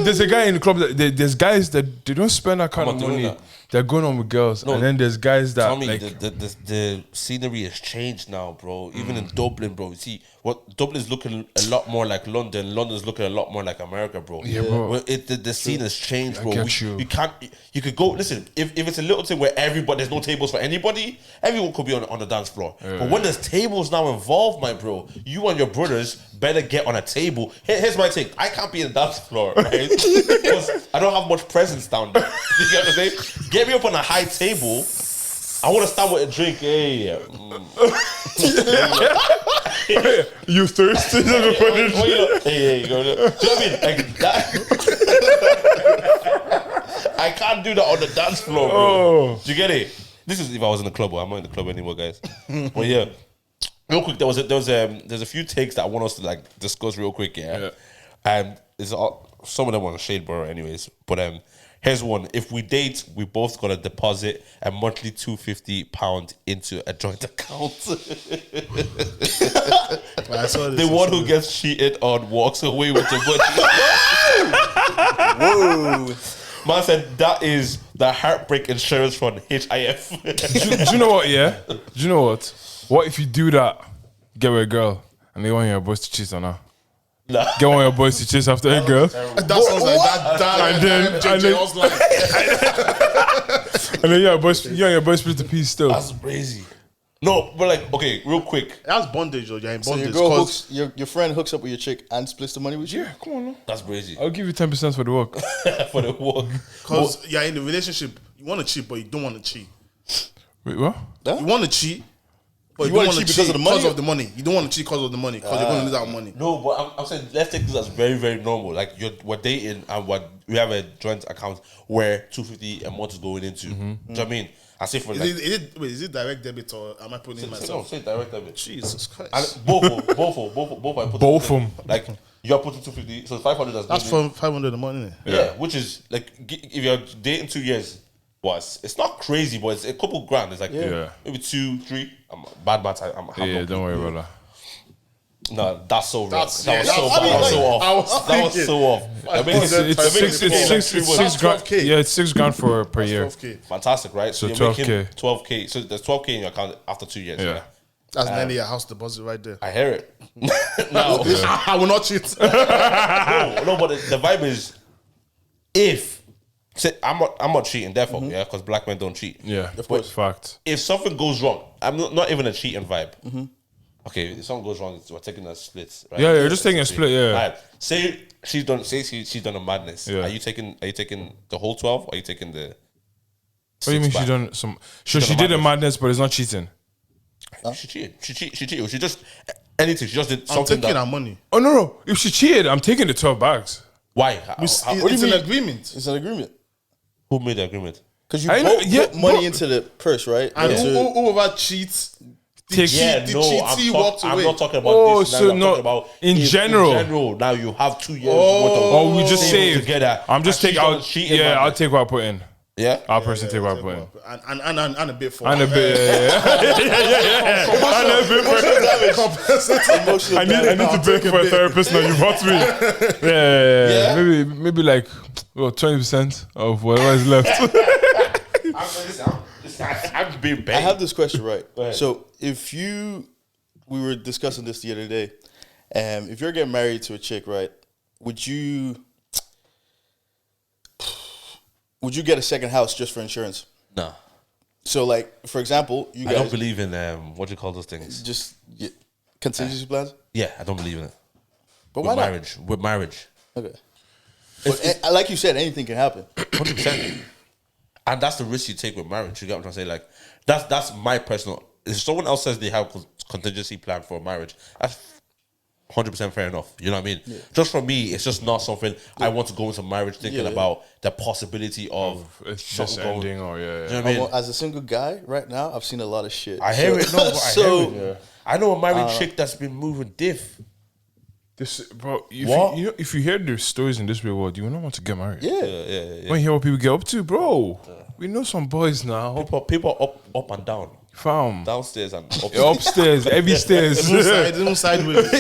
Speaker 3: There's a guy in the club that there's guys that they don't spend that kind
Speaker 1: I'm
Speaker 3: of
Speaker 1: not doing
Speaker 3: money.
Speaker 1: that.
Speaker 3: They're going on with girls, and then there's guys that
Speaker 1: Tell me,
Speaker 3: like
Speaker 1: the scenery has changed now, bro. Even in Dublin, bro. You see, what Dublin's looking a lot more like London. London's looking a lot more like America, bro.
Speaker 3: Yeah, bro.
Speaker 1: Well, the scene has changed, bro.
Speaker 3: get you.
Speaker 1: You can't. You could go. Listen, if it's a little thing where there's no tables for anybody, everyone could be on the dance floor. But when there's tables now involved, my bro, you and your brothers better get on a table. Here's my thing. I can't be in the dance floor, right? Because I don't have much presence down there. You get what I'm saying? Get me up on a high table. I want to start with a drink. Hey,
Speaker 3: you thirsty?
Speaker 1: hey, you know what I mean? Like that. I can't do that on the dance floor, bro.
Speaker 3: Oh.
Speaker 1: Do you get it? This is if I was in the club. I'm not in the club anymore, guys. But yeah, real quick, there's a few takes that I want us to like discuss real quick. Yeah. And it's some of them on shade borough, anyways. But here's one: if we date, we both gotta deposit a monthly £250 into a joint account. The one who gets cheated on walks away with the money.
Speaker 4: Whoa.
Speaker 1: Man said that is the heartbreak insurance from HIF.
Speaker 3: do you know what? Yeah. Do you know what? What if you do that? Get with a girl, and they want your boys to cheat on her.
Speaker 1: Nah.
Speaker 3: Get one of your boys to chase after a girl.
Speaker 2: That sounds like that.
Speaker 3: And then-
Speaker 2: JJ was like,
Speaker 3: And then you and your boy split the piece still.
Speaker 1: That's crazy. No, but like, okay, real quick.
Speaker 2: that's bondage, though. You're in
Speaker 4: So your
Speaker 2: bondage.
Speaker 4: girl
Speaker 2: 'cause
Speaker 4: hooks, your friend hooks up with your chick and splits the money with you?
Speaker 3: Yeah, come on. No.
Speaker 1: That's crazy.
Speaker 3: I'll give you 10% for the work.
Speaker 1: For the walk.
Speaker 2: you're in the relationship, you want to cheat, but you don't want to cheat.
Speaker 3: Wait, what?
Speaker 2: You want to cheat, but
Speaker 4: You
Speaker 2: you, don't
Speaker 4: wanna
Speaker 2: want to
Speaker 4: cheat because of the money?
Speaker 2: Because of the money. You don't want to cheat because of the money, because you're going to lose out money.
Speaker 1: No, but I'm saying let's take this as very, very normal. Like we're dating and we have a joint account where $250 a month is going into. Do you know what I mean? I say for like,
Speaker 2: Is it direct debit or am I putting it myself?
Speaker 1: say direct debit.
Speaker 2: Jesus Christ.
Speaker 1: And both I put
Speaker 3: Both of them.
Speaker 1: Like you're putting 250, so 500
Speaker 2: That's
Speaker 1: going in.
Speaker 2: for 500 a month, isn't it?
Speaker 1: Yeah, which is like if you're dating 2 years, it's not crazy, but it's a couple grand. It's like
Speaker 3: Yeah.
Speaker 1: maybe 2, 3. I'm bad.
Speaker 3: Yeah, don't worry about that.
Speaker 1: No, that's so wrong.
Speaker 2: That's-
Speaker 1: That was
Speaker 2: yeah,
Speaker 1: so
Speaker 2: I mean,
Speaker 1: that was so
Speaker 2: like, I
Speaker 1: off.
Speaker 2: was
Speaker 1: That was
Speaker 2: thinking.
Speaker 1: so off. I mean,
Speaker 3: It's six grand.
Speaker 2: 12K.
Speaker 3: Yeah, it's 6 grand per year.
Speaker 2: 12K.
Speaker 1: fantastic, right?
Speaker 3: So
Speaker 1: you're
Speaker 3: 12K.
Speaker 1: making 12K. So there's 12K in your account after 2 years.
Speaker 3: Yeah.
Speaker 1: Yeah,
Speaker 2: That's nearly a house deposit right there.
Speaker 1: I hear it. No,
Speaker 2: I will not cheat.
Speaker 1: no, but the vibe is if I'm not cheating, therefore, yeah, because black men don't cheat.
Speaker 3: Yeah,
Speaker 4: Of course.
Speaker 3: Fact.
Speaker 1: If something goes wrong, I'm not even a cheating vibe. Okay, if something goes wrong, we're taking a split. Right?
Speaker 3: Yeah, you're just taking a split, yeah.
Speaker 1: Alright. Say she's done a madness.
Speaker 3: Yeah.
Speaker 1: Are you taking the whole 12 or are you taking the
Speaker 3: What do you mean
Speaker 1: six
Speaker 3: she
Speaker 1: back?
Speaker 3: done some?
Speaker 1: done
Speaker 3: She
Speaker 1: a
Speaker 3: did a
Speaker 1: madness.
Speaker 3: madness, but it's not cheating.
Speaker 1: She cheated. She cheated. She just anything. She just did
Speaker 2: I'm
Speaker 1: something
Speaker 2: taking
Speaker 1: that.
Speaker 2: our money.
Speaker 3: Oh no! If she cheated, I'm taking the 12 bags.
Speaker 1: Why?
Speaker 2: It's
Speaker 1: what do you
Speaker 2: an
Speaker 1: mean?
Speaker 2: agreement.
Speaker 4: It's an agreement.
Speaker 1: Who made the agreement?
Speaker 4: Because you
Speaker 3: I know-
Speaker 4: both
Speaker 3: yeah,
Speaker 4: put money
Speaker 3: but-
Speaker 4: into the purse, right?
Speaker 2: And
Speaker 4: Into-
Speaker 2: whoever cheats,
Speaker 3: Take
Speaker 2: the cheatee walked
Speaker 1: I'm
Speaker 2: away.
Speaker 1: not talking about
Speaker 3: Oh,
Speaker 1: this. Now,
Speaker 3: so
Speaker 1: I'm
Speaker 3: no,
Speaker 1: talking about
Speaker 3: in
Speaker 1: if
Speaker 3: general.
Speaker 1: In general, now you have 2 years.
Speaker 2: Oh.
Speaker 1: worth of
Speaker 3: Oh, we just
Speaker 1: savings
Speaker 3: saved.
Speaker 1: together.
Speaker 3: I'm just
Speaker 1: and
Speaker 3: taking.
Speaker 1: she's on cheating
Speaker 3: Yeah, I'll
Speaker 1: madness.
Speaker 3: take what I put in.
Speaker 1: Yeah.
Speaker 3: I'll personally take white boy.
Speaker 2: And a bit for
Speaker 3: And a bit, yeah. And a bit for
Speaker 4: Emotional
Speaker 3: I need to pay for a therapist now. You bought me. Yeah. Maybe like 20% of whatever is left.
Speaker 1: I'm being paid.
Speaker 4: I have this question, right?
Speaker 1: Go ahead.
Speaker 4: So we were discussing this the other day. If you're getting married to a chick, right, would you get a second house just for insurance?
Speaker 1: No.
Speaker 4: So, like, for example, you
Speaker 1: I
Speaker 4: guys
Speaker 1: don't believe in what do you call those things?
Speaker 4: just contingency plans.
Speaker 1: Yeah, I don't believe in it.
Speaker 4: But
Speaker 1: With
Speaker 4: why not?
Speaker 1: marriage. With marriage.
Speaker 4: Okay. But like you said, anything can happen.
Speaker 1: 100%. And that's the risk you take with marriage. You get what I'm trying to say? Like, that's my personal. If someone else says they have contingency plan for marriage, that's 100% fair enough. You know what I mean? Yeah. Just for me, it's just not something I want to go into marriage thinking about the possibility of
Speaker 3: It's just ending or
Speaker 1: You know what I mean?
Speaker 4: As a single guy right now, I've seen a lot of shit.
Speaker 1: I hear it. No, but I hear it.
Speaker 3: Yeah.
Speaker 1: I know a married chick that's been moving diff.
Speaker 3: This, bro,
Speaker 1: What?
Speaker 3: if you hear the stories in this real world, you will not want to get married.
Speaker 4: Yeah.
Speaker 3: When you hear what people get up to, bro, we know some boys now.
Speaker 1: People up and down.
Speaker 3: Fam.
Speaker 1: Downstairs and upstairs.
Speaker 3: Upstairs, every stairs.
Speaker 2: Even sideways.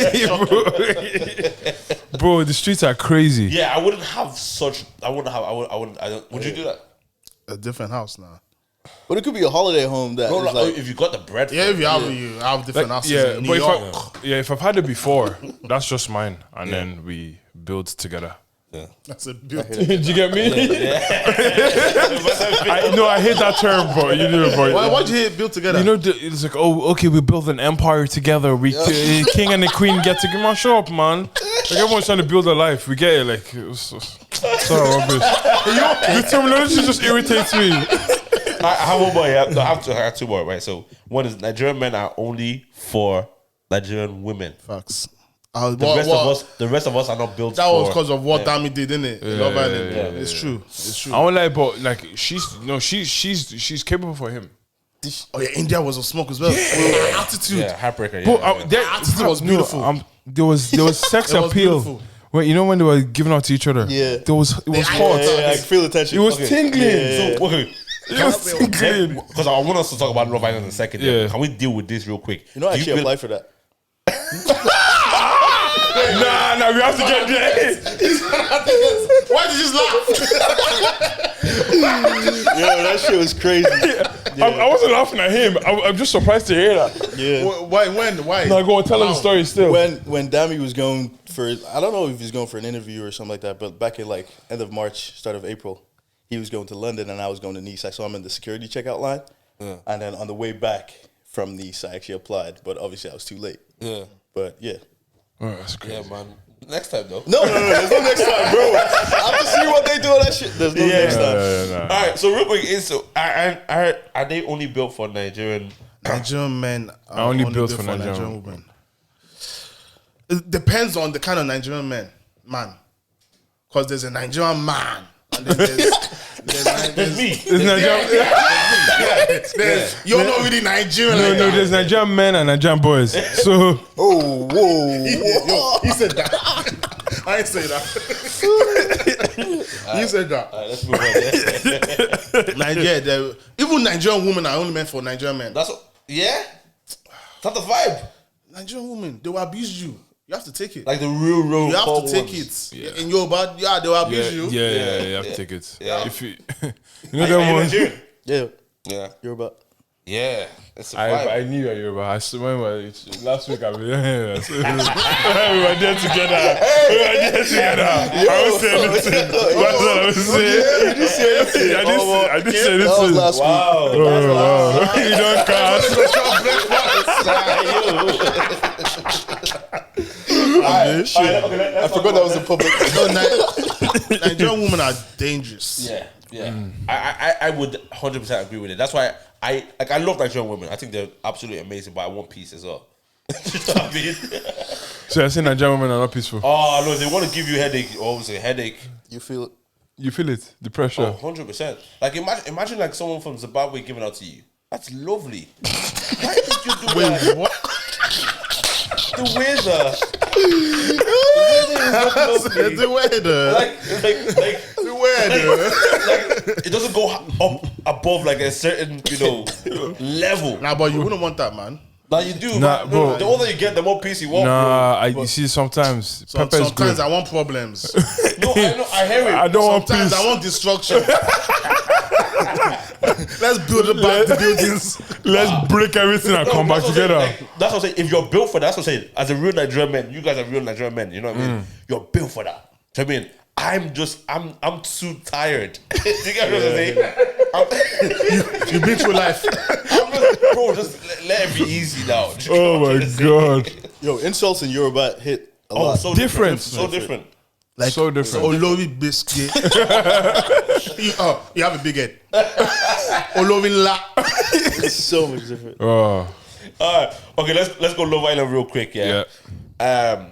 Speaker 3: Bro, the streets are crazy.
Speaker 1: Yeah, I wouldn't have such. I don't. Would you do that?
Speaker 2: A different house now.
Speaker 4: But it could be a holiday home that
Speaker 1: No,
Speaker 4: is
Speaker 1: like,
Speaker 4: like,
Speaker 1: if you got the bread.
Speaker 2: Yeah,
Speaker 1: for
Speaker 2: if
Speaker 1: it.
Speaker 2: you have different houses
Speaker 3: Yeah,
Speaker 2: in New
Speaker 3: but
Speaker 2: York.
Speaker 3: if I've had it before, that's just mine, and then we build together.
Speaker 2: That's a beautiful.
Speaker 3: Did you get me? I hate that term, but you know, but
Speaker 2: Why'd you hate build together?
Speaker 3: you know, it's like, oh, okay, we build an empire together. We king and the queen get together. Man, show up, man. Like everyone's trying to build a life. We get it. Like, so rubbish. The terminology just irritates me.
Speaker 1: I have one more. I have two more. Right. So one is Nigerian men are only for Nigerian women.
Speaker 2: Facts.
Speaker 1: The rest of us are not built.
Speaker 2: That
Speaker 1: for,
Speaker 2: was because of what Dami did, didn't it? Love Island. It's true. It's true.
Speaker 3: I won't lie, but like she's capable for him.
Speaker 2: Oh yeah, India was a smoke as well. Attitude.
Speaker 1: Yeah, heartbreaker.
Speaker 3: But
Speaker 2: That attitude was beautiful.
Speaker 3: There was sex
Speaker 2: It was
Speaker 3: appeal.
Speaker 2: beautiful.
Speaker 3: When when they were giving out to each other.
Speaker 4: Yeah.
Speaker 3: it was hot.
Speaker 4: I can feel the tension.
Speaker 3: It was tingling.
Speaker 1: So okay.
Speaker 3: It was tingling.
Speaker 1: Because I want us to talk about Love Island in a second.
Speaker 3: Yeah.
Speaker 1: Can we deal with this real quick?
Speaker 4: You know, I
Speaker 1: Do
Speaker 4: actually
Speaker 1: feel-
Speaker 4: applied for that.
Speaker 3: Nah, we have to get there.
Speaker 2: Why did you just laugh?
Speaker 4: Yo, that shit was crazy.
Speaker 3: I wasn't laughing at him. I'm just surprised to hear that.
Speaker 4: Yeah.
Speaker 2: Why? When? Why?
Speaker 3: No, go on, tell him the story still.
Speaker 4: When Dami was going for, I don't know if he's going for an interview or something like that, but back in like end of March, start of April, he was going to London and I was going to Nice. I saw him in the security checkout line. And then on the way back from Nice, I actually applied, but obviously I was too late.
Speaker 1: Yeah.
Speaker 4: But yeah.
Speaker 3: Oh, that's crazy.
Speaker 1: Yeah, man. Next time though.
Speaker 4: No, there's no next time, bro. After seeing what they do all that shit, there's no next time.
Speaker 1: All right. So real quick, are they only built for Nigerian?
Speaker 2: Nigerian men are
Speaker 3: only built
Speaker 2: built
Speaker 3: for Nigerian
Speaker 2: women. It depends on the kind of Nigerian man. Because there's a Nigerian man. And then there's
Speaker 1: Me.
Speaker 3: There's Nigerian,
Speaker 2: you're not really Nigerian.
Speaker 3: no,
Speaker 2: like that.
Speaker 3: there's Nigerian men and Nigerian boys. So
Speaker 4: Oh, whoa.
Speaker 2: He said that. I ain't say that. You said that.
Speaker 1: All right, let's move on.
Speaker 2: Nigeria, even Nigerian women are only meant for Nigerian men.
Speaker 1: That's that's the vibe.
Speaker 2: Nigerian women, they will abuse you. You have to take it.
Speaker 1: Like the real
Speaker 2: you have
Speaker 1: cold
Speaker 2: to take
Speaker 1: ones.
Speaker 2: it. In your body, they will abuse you.
Speaker 3: yeah, you have to take it.
Speaker 1: Yeah.
Speaker 3: If you,
Speaker 1: Are
Speaker 3: that
Speaker 1: you
Speaker 3: one.
Speaker 1: Nigerian?
Speaker 4: Yeah.
Speaker 1: Yeah.
Speaker 4: You're about.
Speaker 1: Yeah. It's a vibe.
Speaker 3: I knew that you were. I remember last week. We were there together. I was saying anything. That's what I was saying.
Speaker 4: You didn't say anything.
Speaker 3: I didn't say
Speaker 4: That was
Speaker 3: anything.
Speaker 4: last week.
Speaker 3: Oh, wow. You don't cast.
Speaker 4: I forgot that was in public.
Speaker 2: No, Nigerian women are dangerous.
Speaker 1: Yeah. I would 100% agree with it. That's why I love Nigerian women. I think they're absolutely amazing, but I want peace as well. You know what I mean?
Speaker 3: So I say Nigerian women are not peaceful.
Speaker 1: Oh no, they want to give you headache. Obviously, headache.
Speaker 4: You feel it?
Speaker 3: You feel it? The pressure.
Speaker 1: 100%. Like imagine like someone from Zimbabwe giving out to you. That's lovely. Why did you do that?
Speaker 2: What?
Speaker 1: The weather.
Speaker 2: The weather.
Speaker 1: Like
Speaker 2: The weather.
Speaker 1: it doesn't go up above like a certain, level.
Speaker 2: Nah, but you wouldn't want that, man.
Speaker 1: Now you do,
Speaker 3: Nah,
Speaker 1: man.
Speaker 3: bro.
Speaker 1: The older you get, the more peace you want,
Speaker 3: Nah, you see, sometimes pepper is
Speaker 2: Sometimes
Speaker 3: good.
Speaker 2: I want problems.
Speaker 1: bro. No, I know, I hear it.
Speaker 3: I don't want
Speaker 2: Sometimes
Speaker 3: peace.
Speaker 2: I want destruction. Let's build back the buildings.
Speaker 3: Let's break everything and come back
Speaker 1: That's what I'm
Speaker 3: together.
Speaker 1: saying, like, that's what I'm saying. If you're built for that, that's what I'm saying. As a real Nigerian man, you guys are real Nigerian men. You know what I mean? You're built for that. Do you know what I mean? I'm too tired. Do you get what I'm saying?
Speaker 2: You've been through life.
Speaker 1: Just let it be easy now. Do you
Speaker 3: Oh
Speaker 1: know what
Speaker 3: my
Speaker 1: I'm saying?
Speaker 3: god.
Speaker 4: Yo, insults in Yoruba hit a
Speaker 1: Oh,
Speaker 4: lot.
Speaker 1: so
Speaker 3: Different.
Speaker 1: So different.
Speaker 2: Like
Speaker 3: So different.
Speaker 2: Olori biscuit. You have a big head. Olori la.
Speaker 4: It's so much different.
Speaker 3: Oh,
Speaker 1: Okay, let's go Love Island real quick. Yeah. All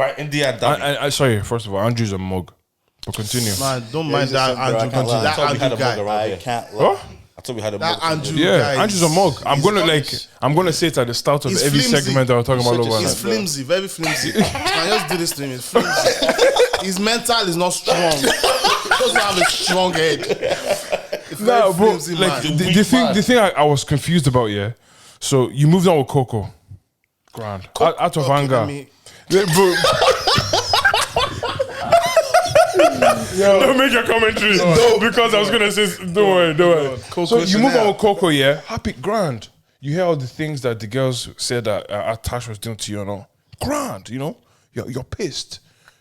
Speaker 1: right, India and Dami.
Speaker 3: I sorry. First of all, Andrew's a mug. But continue.
Speaker 2: Man, don't
Speaker 4: Yeah,
Speaker 2: mind
Speaker 4: he's
Speaker 2: that
Speaker 4: just a bro, I
Speaker 2: Andrew.
Speaker 4: can't lie.
Speaker 2: That
Speaker 1: I thought we had
Speaker 2: Andrew
Speaker 1: a mug
Speaker 2: guy.
Speaker 1: around
Speaker 4: I
Speaker 1: here.
Speaker 4: can't
Speaker 3: Huh?
Speaker 4: lie.
Speaker 1: I thought we had a
Speaker 2: That
Speaker 1: mug.
Speaker 2: Andrew
Speaker 3: Yeah,
Speaker 2: guy.
Speaker 3: Andrew's a mug. I'm
Speaker 2: he's
Speaker 3: gonna
Speaker 2: rubbish.
Speaker 3: I'm gonna say it at the start of
Speaker 2: He's
Speaker 3: every
Speaker 2: flimsy.
Speaker 3: segment that we're talking about
Speaker 4: Such a
Speaker 3: Love
Speaker 2: He's
Speaker 3: Island.
Speaker 2: flimsy, very flimsy. I just do this to him. He's flimsy. His mental is not strong. He doesn't have a strong head. It's very
Speaker 3: Nah, bro.
Speaker 2: flimsy,
Speaker 3: Like
Speaker 2: man.
Speaker 3: the thing I was confused about. Yeah. So you moved on with Coco. Grand. Out of
Speaker 2: Okay,
Speaker 3: anger.
Speaker 2: let me-
Speaker 3: Yeah, bro. Don't make your commentary. No, because I was gonna say, don't worry.
Speaker 2: Coco
Speaker 3: So you move
Speaker 2: Chanel.
Speaker 3: on with Coco, yeah. Happy grand. You hear all the things that the girls said that Tash was doing to you, grand. You're pissed.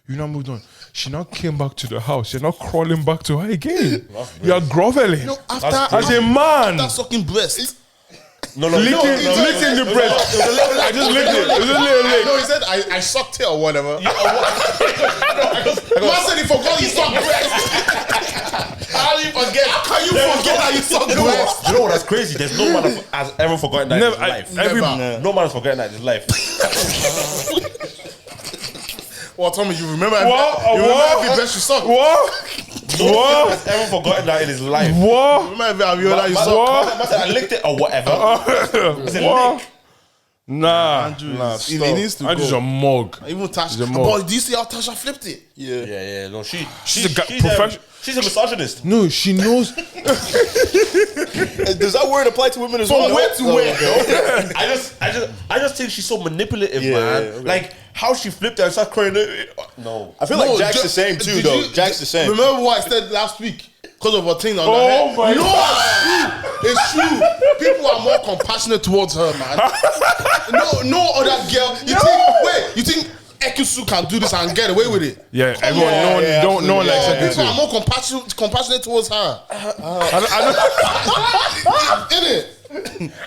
Speaker 3: You now moved on. She now came back to the house. You're not crawling back to her again. You're groveling.
Speaker 2: After
Speaker 3: As a man,
Speaker 2: after sucking breast.
Speaker 3: licking the breast. I just licked it. It was a little lick.
Speaker 2: No, he said I sucked it or whatever. Man said he forgot he sucked breast. How do you forget? How can you forget how you sucked breast?
Speaker 1: You know what? That's crazy. There's no man has ever forgotten that in his life.
Speaker 2: Never.
Speaker 1: No man has forgotten that in his life.
Speaker 2: Well, Tommy, you remember
Speaker 3: What?
Speaker 2: you remember every breast you sucked?
Speaker 3: What?
Speaker 1: No man
Speaker 3: What?
Speaker 1: has ever forgotten that in his life.
Speaker 3: What?
Speaker 2: Remember every Aviola you
Speaker 1: Man
Speaker 2: sucked?
Speaker 1: said, I licked it or whatever. It's a
Speaker 3: What?
Speaker 1: lick.
Speaker 3: Nah,
Speaker 2: he
Speaker 3: stop.
Speaker 2: needs to
Speaker 3: Andrew's
Speaker 2: go.
Speaker 3: a mug.
Speaker 2: Even Tasha.
Speaker 3: He's a mug.
Speaker 2: But do you see how Tasha flipped it?
Speaker 4: Yeah.
Speaker 1: Yeah. No,
Speaker 3: She's a professional.
Speaker 1: She's a misogynist.
Speaker 3: No, she knows.
Speaker 4: Does that word apply to women as well?
Speaker 2: From where to where?
Speaker 1: I just think she's so manipulative,
Speaker 4: Yeah,
Speaker 1: man.
Speaker 4: yeah, okay.
Speaker 1: Like how she flipped it and started crying. No.
Speaker 4: I feel
Speaker 2: No,
Speaker 4: like Jack's
Speaker 2: ju-
Speaker 4: the same too,
Speaker 2: did
Speaker 4: though.
Speaker 2: you-
Speaker 4: Jack's the same.
Speaker 2: Remember what I said last week? Because of her thing on
Speaker 3: Oh
Speaker 2: her head.
Speaker 3: my
Speaker 2: No,
Speaker 3: God.
Speaker 2: it's true. People are more compassionate towards her, man. No other girl. You think Ekisu can do this and get away with it?
Speaker 3: Yeah, everyone. No one likes
Speaker 2: Yeah,
Speaker 3: her.
Speaker 2: people are more compassionate towards her. Innit?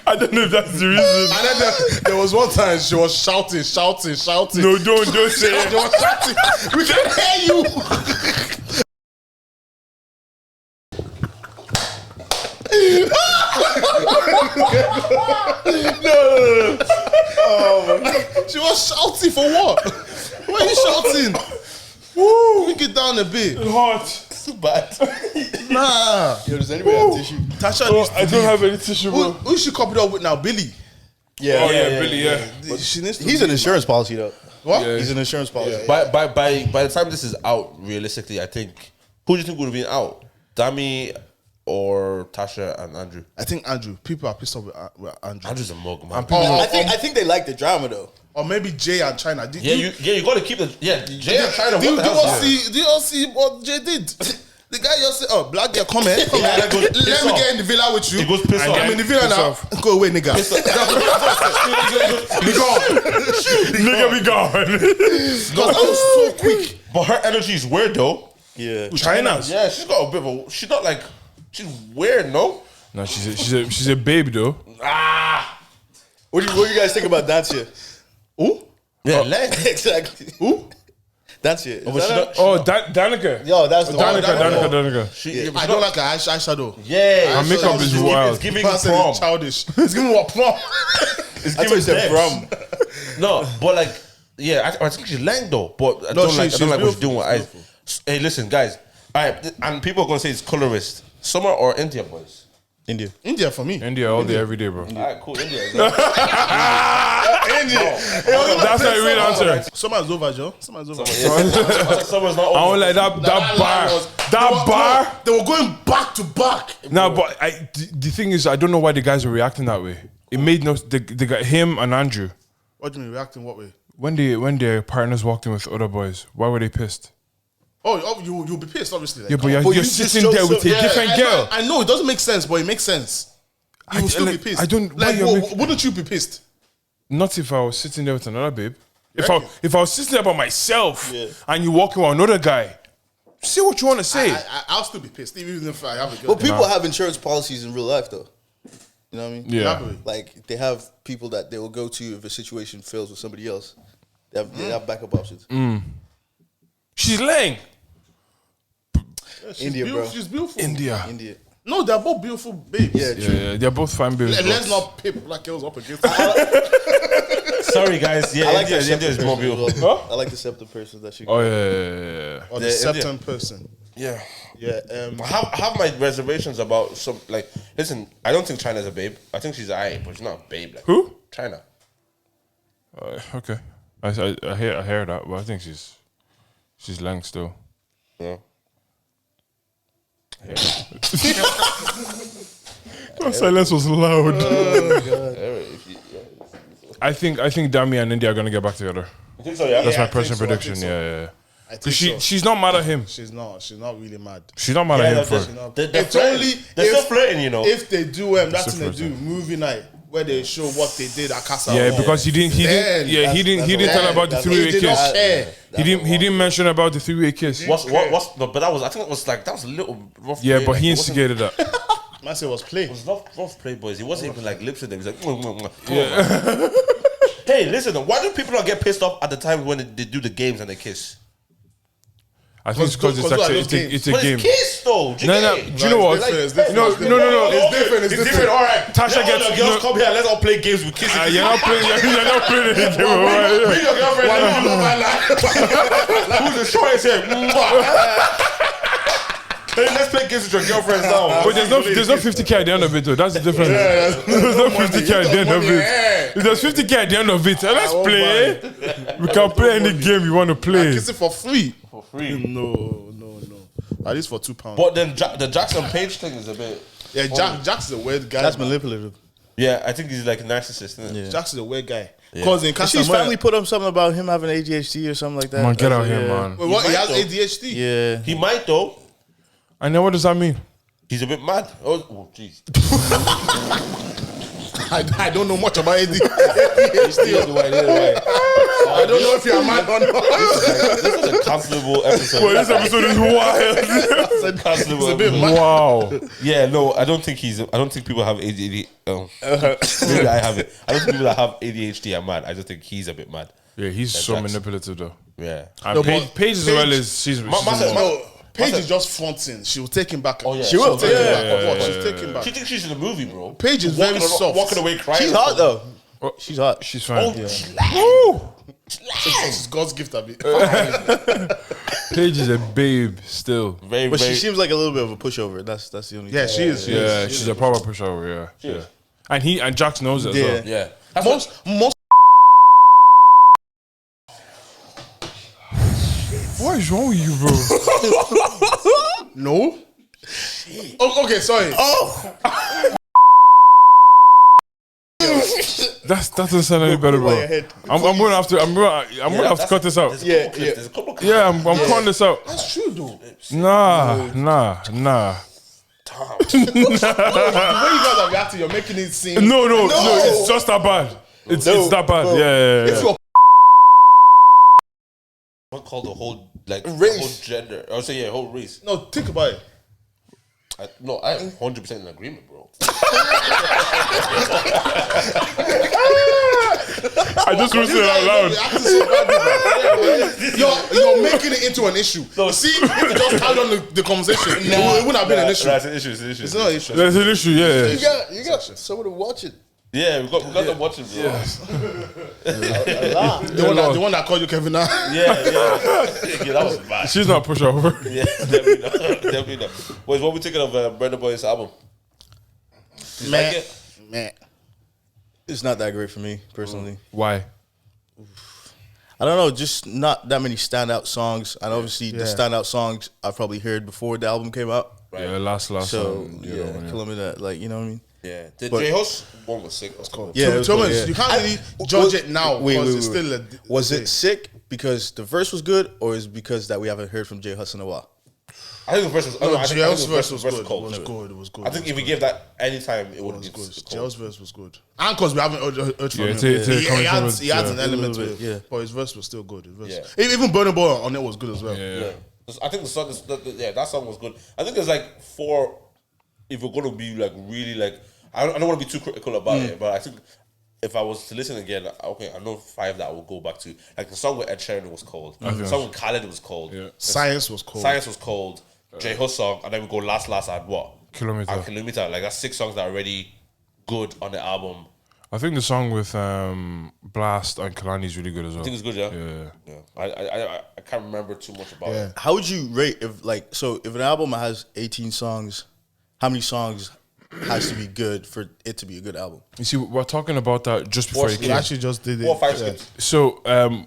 Speaker 3: I don't know if that's the reason.
Speaker 2: And then there was one time she was shouting.
Speaker 3: No, don't say
Speaker 2: She
Speaker 3: it.
Speaker 2: was shouting. We can hear you. She was shouting for what? Why are you shouting? Woo! Make it down a bit.
Speaker 3: Hot.
Speaker 1: Too bad.
Speaker 2: Nah.
Speaker 4: Yo, does anybody have tissue?
Speaker 2: Tasha
Speaker 3: Oh,
Speaker 2: needs to
Speaker 3: I don't
Speaker 2: leave.
Speaker 3: have any tissue, bro.
Speaker 2: Who she copied up with now? Billy.
Speaker 4: Yeah.
Speaker 3: Oh yeah, Billy. Yeah.
Speaker 2: She needs to
Speaker 4: He's an insurance policy, though.
Speaker 2: What?
Speaker 3: Yeah.
Speaker 4: He's an insurance policy.
Speaker 1: By the time this is out, realistically, I think who do you think would have been out? Dami or Tasha and Andrew?
Speaker 2: I think Andrew. People are pissed off with Andrew.
Speaker 1: Andrew's a mug, man.
Speaker 4: I think they like the drama, though.
Speaker 2: Or maybe Jay and China.
Speaker 1: You got to keep the Jay and China.
Speaker 2: Do
Speaker 1: What the hell?
Speaker 2: you all see what Jay did? The guy just said, "Oh, black girl, come here.
Speaker 1: Yeah, that goes
Speaker 2: Let
Speaker 1: piss
Speaker 2: me
Speaker 1: off.
Speaker 2: get in the villa with you."
Speaker 1: It goes piss off.
Speaker 2: I'm in the villa
Speaker 3: Piss
Speaker 2: now.
Speaker 3: off.
Speaker 2: Go away, nigga. Be gone.
Speaker 3: Nigga, be gone.
Speaker 2: Because that was so quick.
Speaker 1: But her energy is weird though.
Speaker 4: Yeah.
Speaker 3: China's.
Speaker 1: Yeah, she's got a bit of a. She's not like. She's weird, no.
Speaker 3: No, she's a babe though.
Speaker 4: What do you guys think about Dancia?
Speaker 2: Who?
Speaker 1: Yeah, leg.
Speaker 4: Exactly.
Speaker 2: Who?
Speaker 4: Dancia.
Speaker 1: But she not-
Speaker 3: Oh, Danica.
Speaker 4: Yo, that's the one.
Speaker 3: Danica.
Speaker 1: She,
Speaker 2: I don't like her eyeshadow.
Speaker 1: Yeah,
Speaker 3: Her makeup is wild.
Speaker 1: It's giving
Speaker 2: Man said
Speaker 1: prom.
Speaker 2: it's childish. It's giving what prom?
Speaker 1: It's
Speaker 4: I thought you said
Speaker 1: depths.
Speaker 4: prom.
Speaker 1: No, but like, yeah, I think she's lang though. But I
Speaker 2: No,
Speaker 1: don't like
Speaker 2: she's
Speaker 1: what she's
Speaker 2: beautiful.
Speaker 1: doing with eyes. Hey, listen, guys. All right, and people are gonna say it's colorist. Summer or India boys?
Speaker 4: India.
Speaker 2: India for me.
Speaker 3: India all day, every day, bro.
Speaker 1: All right, cool. India.
Speaker 3: That's not a real answer.
Speaker 2: Summer's over, Joe. Summer's over.
Speaker 1: Summer's not
Speaker 3: I
Speaker 1: over.
Speaker 3: don't like that bar. That bar.
Speaker 2: They were going back to back.
Speaker 3: No, but the thing is, I don't know why the guys were reacting that way. It made no. They got him and Andrew.
Speaker 2: What do you mean reacting? What way?
Speaker 3: When their partners walked in with other boys, why were they pissed?
Speaker 2: Oh, you'll be pissed, obviously. Like,
Speaker 3: Yeah, but
Speaker 4: But
Speaker 3: you're
Speaker 4: you just
Speaker 3: sitting
Speaker 4: show
Speaker 3: there with a
Speaker 4: some-
Speaker 3: different girl.
Speaker 2: I know it doesn't make sense, but it makes sense. You will still be pissed.
Speaker 3: I don't. why
Speaker 2: Like,
Speaker 3: you're making-
Speaker 2: wouldn't you be pissed?
Speaker 3: Not if I was sitting there with another babe. If
Speaker 2: Reckon?
Speaker 3: I was sitting there by myself and you walking with another guy, say what you want to say.
Speaker 2: I'll still be pissed, even if I have a girl.
Speaker 4: But people have insurance policies in real life, though. You know what I mean?
Speaker 3: Yeah.
Speaker 4: Like they have people that they will go to if a situation fails with somebody else. They have backup options.
Speaker 3: She's laying.
Speaker 2: She's
Speaker 4: India,
Speaker 2: beautiful.
Speaker 4: bro.
Speaker 2: She's beautiful.
Speaker 3: India.
Speaker 4: India.
Speaker 2: No, they're both beautiful babes.
Speaker 4: Yeah, true.
Speaker 3: Yeah, they're both fine babes.
Speaker 2: Let's
Speaker 3: but-
Speaker 2: not pip black girls up against
Speaker 1: Sorry, guys. Yeah,
Speaker 4: I like
Speaker 1: India
Speaker 4: the
Speaker 1: is more
Speaker 4: person as
Speaker 1: beautiful.
Speaker 4: well. I like the septum person that she.
Speaker 3: Oh yeah.
Speaker 2: or the
Speaker 1: Yeah,
Speaker 2: septum person.
Speaker 1: Yeah.
Speaker 2: Yeah.
Speaker 1: I have my reservations about some, like, listen, I don't think China's a babe. I think she's a but she's not a babe. Like,
Speaker 3: Who?
Speaker 1: China.
Speaker 3: Okay. I hear that, but I think she's lang still.
Speaker 1: Yeah.
Speaker 3: That silence was loud. I think Dami and India are gonna get back together.
Speaker 1: You think so, yeah?
Speaker 3: That's
Speaker 2: Yeah,
Speaker 3: my
Speaker 2: I
Speaker 3: personal
Speaker 2: think so, I
Speaker 3: prediction.
Speaker 2: think so.
Speaker 3: Yeah.
Speaker 2: I think so.
Speaker 3: She's not mad at him.
Speaker 2: She's not really mad.
Speaker 3: She's not mad at him for it.
Speaker 1: They're
Speaker 2: It's
Speaker 1: flirting.
Speaker 2: only
Speaker 1: They're
Speaker 2: if-
Speaker 1: still flirting, you know.
Speaker 2: If they do that's
Speaker 3: It's
Speaker 2: when they do
Speaker 3: different.
Speaker 2: movie night where they show what they did at Casa.
Speaker 3: Yeah, because he didn't tell about the
Speaker 4: that's-
Speaker 3: three-way
Speaker 2: He did not
Speaker 3: kiss.
Speaker 2: care.
Speaker 3: He didn't mention about the three-way kiss.
Speaker 1: But that was, I think it was like, that was a little rough.
Speaker 3: Yeah,
Speaker 1: play,
Speaker 3: but
Speaker 1: like,
Speaker 3: he
Speaker 1: it wasn't-
Speaker 3: instigated that.
Speaker 2: Man said it was play.
Speaker 1: It was rough play, boys. He wasn't even like lips with them. He's like, yeah. Hey, listen, why do people not get pissed off at the time when they do the games and they kiss?
Speaker 3: I think it's because it's
Speaker 2: Because
Speaker 3: actually
Speaker 2: those games.
Speaker 3: it's a
Speaker 1: But
Speaker 3: game.
Speaker 1: it's kiss though.
Speaker 3: No. Do you know what?
Speaker 2: It's different,
Speaker 3: No.
Speaker 2: it's different. It's different.
Speaker 1: All right,
Speaker 3: Tasha
Speaker 1: let all
Speaker 3: gets-
Speaker 1: the girls
Speaker 3: no.
Speaker 1: come here. Let's all play games with kissing.
Speaker 3: You're not playing. You're not playing the game.
Speaker 1: Bring your girlfriend. Who's the shortest here? Hey, let's play games with your girlfriends now.
Speaker 3: But there's no 50k at the end of it though. That's the difference. There's no 50k at the end of it. There's 50k at the end of it. Let's play. We can play any game you want to play.
Speaker 2: Kiss it for free.
Speaker 1: For free.
Speaker 2: No. At least for £2.
Speaker 1: But then the Jackson Page thing is a bit.
Speaker 2: Yeah, Jack's a weird guy.
Speaker 4: That's
Speaker 2: man.
Speaker 4: manipulative.
Speaker 1: Yeah, I think he's like a narcissist, isn't it?
Speaker 2: Jack's a weird guy. Because in Casa
Speaker 4: His family put up something about him having ADHD or something like that.
Speaker 3: Man, get out
Speaker 4: Yeah.
Speaker 3: here, man.
Speaker 2: Wait, what? He
Speaker 1: might
Speaker 2: has
Speaker 1: though.
Speaker 2: ADHD?
Speaker 4: Yeah.
Speaker 1: He might though.
Speaker 3: And then what does that mean?
Speaker 1: He's a bit mad. Oh, jeez.
Speaker 2: I don't know much about ADHD.
Speaker 1: I
Speaker 2: I don't know if you're mad or not.
Speaker 1: This is a cancelable episode.
Speaker 3: Well, this episode is wild.
Speaker 1: Cancelable
Speaker 2: a bit
Speaker 1: episode.
Speaker 2: mad.
Speaker 3: Wow.
Speaker 1: Yeah, no, I don't think people have ADHD. Maybe I have it. I don't think people that have ADHD are mad. I just think he's a bit mad.
Speaker 3: Yeah, he's so
Speaker 1: Jackson.
Speaker 3: manipulative though.
Speaker 1: Yeah.
Speaker 3: And
Speaker 2: No,
Speaker 3: Paige,
Speaker 2: but
Speaker 3: Paige as well is she's
Speaker 1: Ma-
Speaker 2: No, Paige is just fronting. She will take him back.
Speaker 1: Oh, yeah.
Speaker 2: She will
Speaker 1: She'll
Speaker 2: take him
Speaker 1: take
Speaker 2: back.
Speaker 1: him back.
Speaker 2: She's taking back.
Speaker 1: She thinks she's in a movie, bro.
Speaker 2: Paige is very soft.
Speaker 1: Walking away crying.
Speaker 4: She's hot though. She's hot.
Speaker 3: she's fine.
Speaker 2: It's God's gift, Abby.
Speaker 3: Paige is a babe still.
Speaker 1: Very,
Speaker 4: But
Speaker 1: very.
Speaker 4: she seems like a little bit of a pushover. That's the only.
Speaker 2: Yeah,
Speaker 4: thing.
Speaker 2: she is.
Speaker 3: Yeah, she's a proper pushover. Yeah. And Jax knows it as well.
Speaker 1: Yeah. That's
Speaker 2: Most.
Speaker 3: What is wrong with you, bro?
Speaker 2: No. Oh, okay, sorry.
Speaker 3: That doesn't sound any better, bro.
Speaker 4: your head.
Speaker 3: I'm gonna have to cut this out.
Speaker 1: Yeah. There's a couple of
Speaker 3: Yeah, I'm cutting this out.
Speaker 2: That's true, though.
Speaker 3: Nah.
Speaker 2: The way you guys are reacting, you're making it seem.
Speaker 3: No, it's just that bad. It's that bad. Yeah.
Speaker 2: If you're
Speaker 1: What called the whole like
Speaker 2: Race.
Speaker 1: whole gender? I would say whole race.
Speaker 2: no, think about it.
Speaker 1: I'm 100% in agreement, bro.
Speaker 3: I just want to say it out loud.
Speaker 2: You're making it into an issue. See, if you just carried on the conversation, it wouldn't have been an issue.
Speaker 1: That's an issue. It's an issue.
Speaker 2: It's not an issue.
Speaker 3: There's an issue, yeah.
Speaker 4: You got someone to watch it.
Speaker 1: Yeah, we got them watching, bro.
Speaker 2: The one that called you Kevin.
Speaker 1: Yeah, that was bad.
Speaker 3: She's not a pushover.
Speaker 1: Yeah, definitely not. Boys, what we thinking of Brenda Boy's album? Did you like it?
Speaker 2: Man.
Speaker 4: It's not that great for me personally.
Speaker 3: Why?
Speaker 4: I don't know, just not that many standout songs. And obviously, the standout songs I've probably heard before the album came out.
Speaker 1: Right.
Speaker 3: Yeah, last
Speaker 4: So
Speaker 3: song.
Speaker 4: Kilometer, like, you know what I mean?
Speaker 1: Yeah. The
Speaker 4: But-
Speaker 1: J Hus one was sick. It was cool.
Speaker 4: Yeah, it was
Speaker 2: Thomas,
Speaker 4: good, yeah.
Speaker 2: you can't really judge it now
Speaker 4: Wait,
Speaker 2: because
Speaker 4: wait,
Speaker 2: it's
Speaker 4: wait.
Speaker 2: still a.
Speaker 4: Was it sick because the verse was good, or is it because that we haven't heard from J Hus in a while?
Speaker 1: I think the verse was.
Speaker 2: No,
Speaker 1: I think
Speaker 2: Jail's
Speaker 1: the
Speaker 2: verse was good. It
Speaker 1: cold.
Speaker 2: was good. It was good.
Speaker 1: I think if we gave that any time, it would be
Speaker 2: good.
Speaker 1: cold.
Speaker 2: Jail's verse was good, and because we haven't heard from
Speaker 3: Yeah,
Speaker 2: him, he adds an element to it.
Speaker 4: yeah.
Speaker 2: But his verse was still good. His verse,
Speaker 1: Yeah.
Speaker 2: even Burna Boy on it was good as well.
Speaker 1: Yeah. I think the song is that song was good. I think there's like 4. If we're gonna be like really like, I don't want to be too critical about it, but I think if I was to listen again, okay, I know 5 that I will go back to. Like the song with Ed Sheeran was cold. The song with Khaled was cold.
Speaker 3: Yeah.
Speaker 2: Science was cool.
Speaker 1: Science was cold. J Hus song, and then we go last at what?
Speaker 3: Kilometer.
Speaker 1: At Kilometer. Like that's 6 songs that are already good on the album.
Speaker 3: I think the song with Blast and Kalani is really good as well.
Speaker 1: I think it's good, yeah.
Speaker 3: Yeah.
Speaker 1: I can't remember too much about it.
Speaker 4: How would you rate if an album has 18 songs, how many songs has to be good for it to be a good album?
Speaker 3: You see, we're talking about that just before you
Speaker 2: We
Speaker 3: came.
Speaker 2: actually just did it.
Speaker 1: 4 or 5
Speaker 2: yeah.
Speaker 1: skips.
Speaker 3: So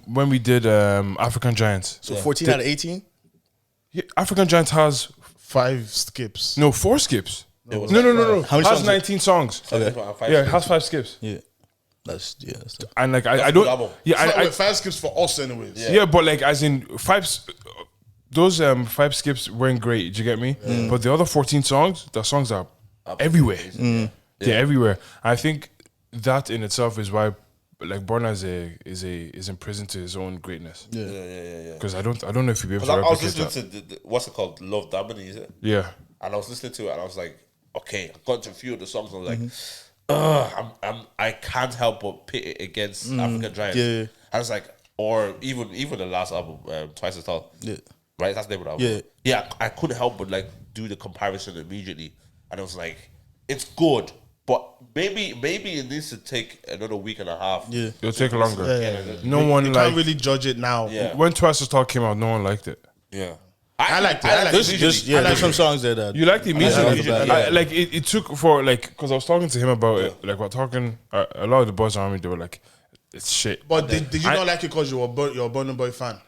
Speaker 3: when we did African Giants,
Speaker 4: So 14 out of 18?
Speaker 3: yeah, African Giants has
Speaker 2: 5 skips.
Speaker 3: 4 skips.
Speaker 1: It was
Speaker 3: No.
Speaker 4: How many
Speaker 3: Has
Speaker 4: songs?
Speaker 3: 19 songs.
Speaker 1: Okay.
Speaker 3: Yeah, it has 5 skips.
Speaker 4: Yeah. That's tough.
Speaker 3: And like I
Speaker 1: That's a
Speaker 3: don't.
Speaker 1: good album.
Speaker 3: Yeah,
Speaker 2: It's not
Speaker 3: I
Speaker 2: with 5 skips for us, anyways.
Speaker 3: yeah, but like as in 5. Those 5 skips weren't great. Do you get me? But the other 14 songs, the songs are everywhere. They're everywhere. I think that in itself is why, like, Burna is in prison to his own greatness.
Speaker 1: Yeah.
Speaker 3: Because I don't know if you'll be able
Speaker 1: Because
Speaker 3: to
Speaker 1: I was
Speaker 3: replicate
Speaker 1: listening
Speaker 3: that.
Speaker 1: to what's it called? Love Damini, is it?
Speaker 3: Yeah.
Speaker 1: And I was listening to it, and I was like, okay, I got to a few of the songs. I was like, I can't help but pit it against African Giants.
Speaker 4: Yeah.
Speaker 1: I was like, or even the last album, Twice as Tall.
Speaker 4: Yeah.
Speaker 1: Right, that's the name of the album.
Speaker 4: Yeah.
Speaker 1: I couldn't help but like do the comparison immediately, and I was like, it's good, but maybe it needs to take another week and a half.
Speaker 4: Yeah.
Speaker 3: It'll take longer.
Speaker 1: Yeah.
Speaker 3: No one
Speaker 2: You
Speaker 3: like
Speaker 2: can't really judge it now.
Speaker 1: Yeah.
Speaker 3: when Twice as Tall came out, no one liked it.
Speaker 1: Yeah.
Speaker 2: I liked it. I liked it.
Speaker 4: There's some songs there that
Speaker 3: You liked it immediately.
Speaker 1: Yeah.
Speaker 3: Like it took for like because I was talking to him about it. Like we're talking, a lot of the boys around me they were like, "It's shit."
Speaker 2: But did you not like it because you're a Burna Boy fan?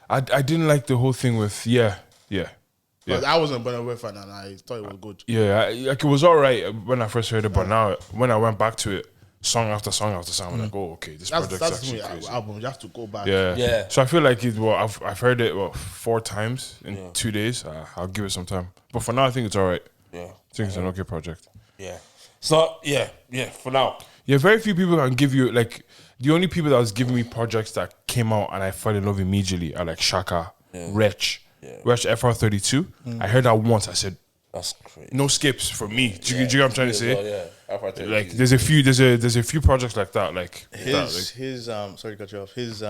Speaker 3: I didn't like the whole thing with yeah.
Speaker 2: Because I wasn't a Burna Boy fan and I thought it was good.
Speaker 3: Yeah, like it was alright when I first heard it, but now when I went back to it, song after song after song, I'm like, oh, okay, this project's
Speaker 2: That's
Speaker 3: actually
Speaker 2: me
Speaker 3: crazy.
Speaker 2: album. You have to go back.
Speaker 3: Yeah.
Speaker 1: Yeah.
Speaker 3: So I feel like I've heard it 4 times in 2 days. I'll give it some time, but for now, I think it's alright.
Speaker 1: Yeah.
Speaker 3: I think it's an okay project.
Speaker 1: Yeah. So yeah. For now.
Speaker 3: Yeah, very few people can give you like the only people that was giving me projects that came out and I fell in love immediately are like Shaka, Wretch, Wretch FR32. I heard that once. I said
Speaker 1: That's crazy.
Speaker 3: no skips for me. Do you get what I'm trying to say?
Speaker 1: Yeah.
Speaker 3: Like there's a few projects like that. Like
Speaker 4: his sorry to cut you off. His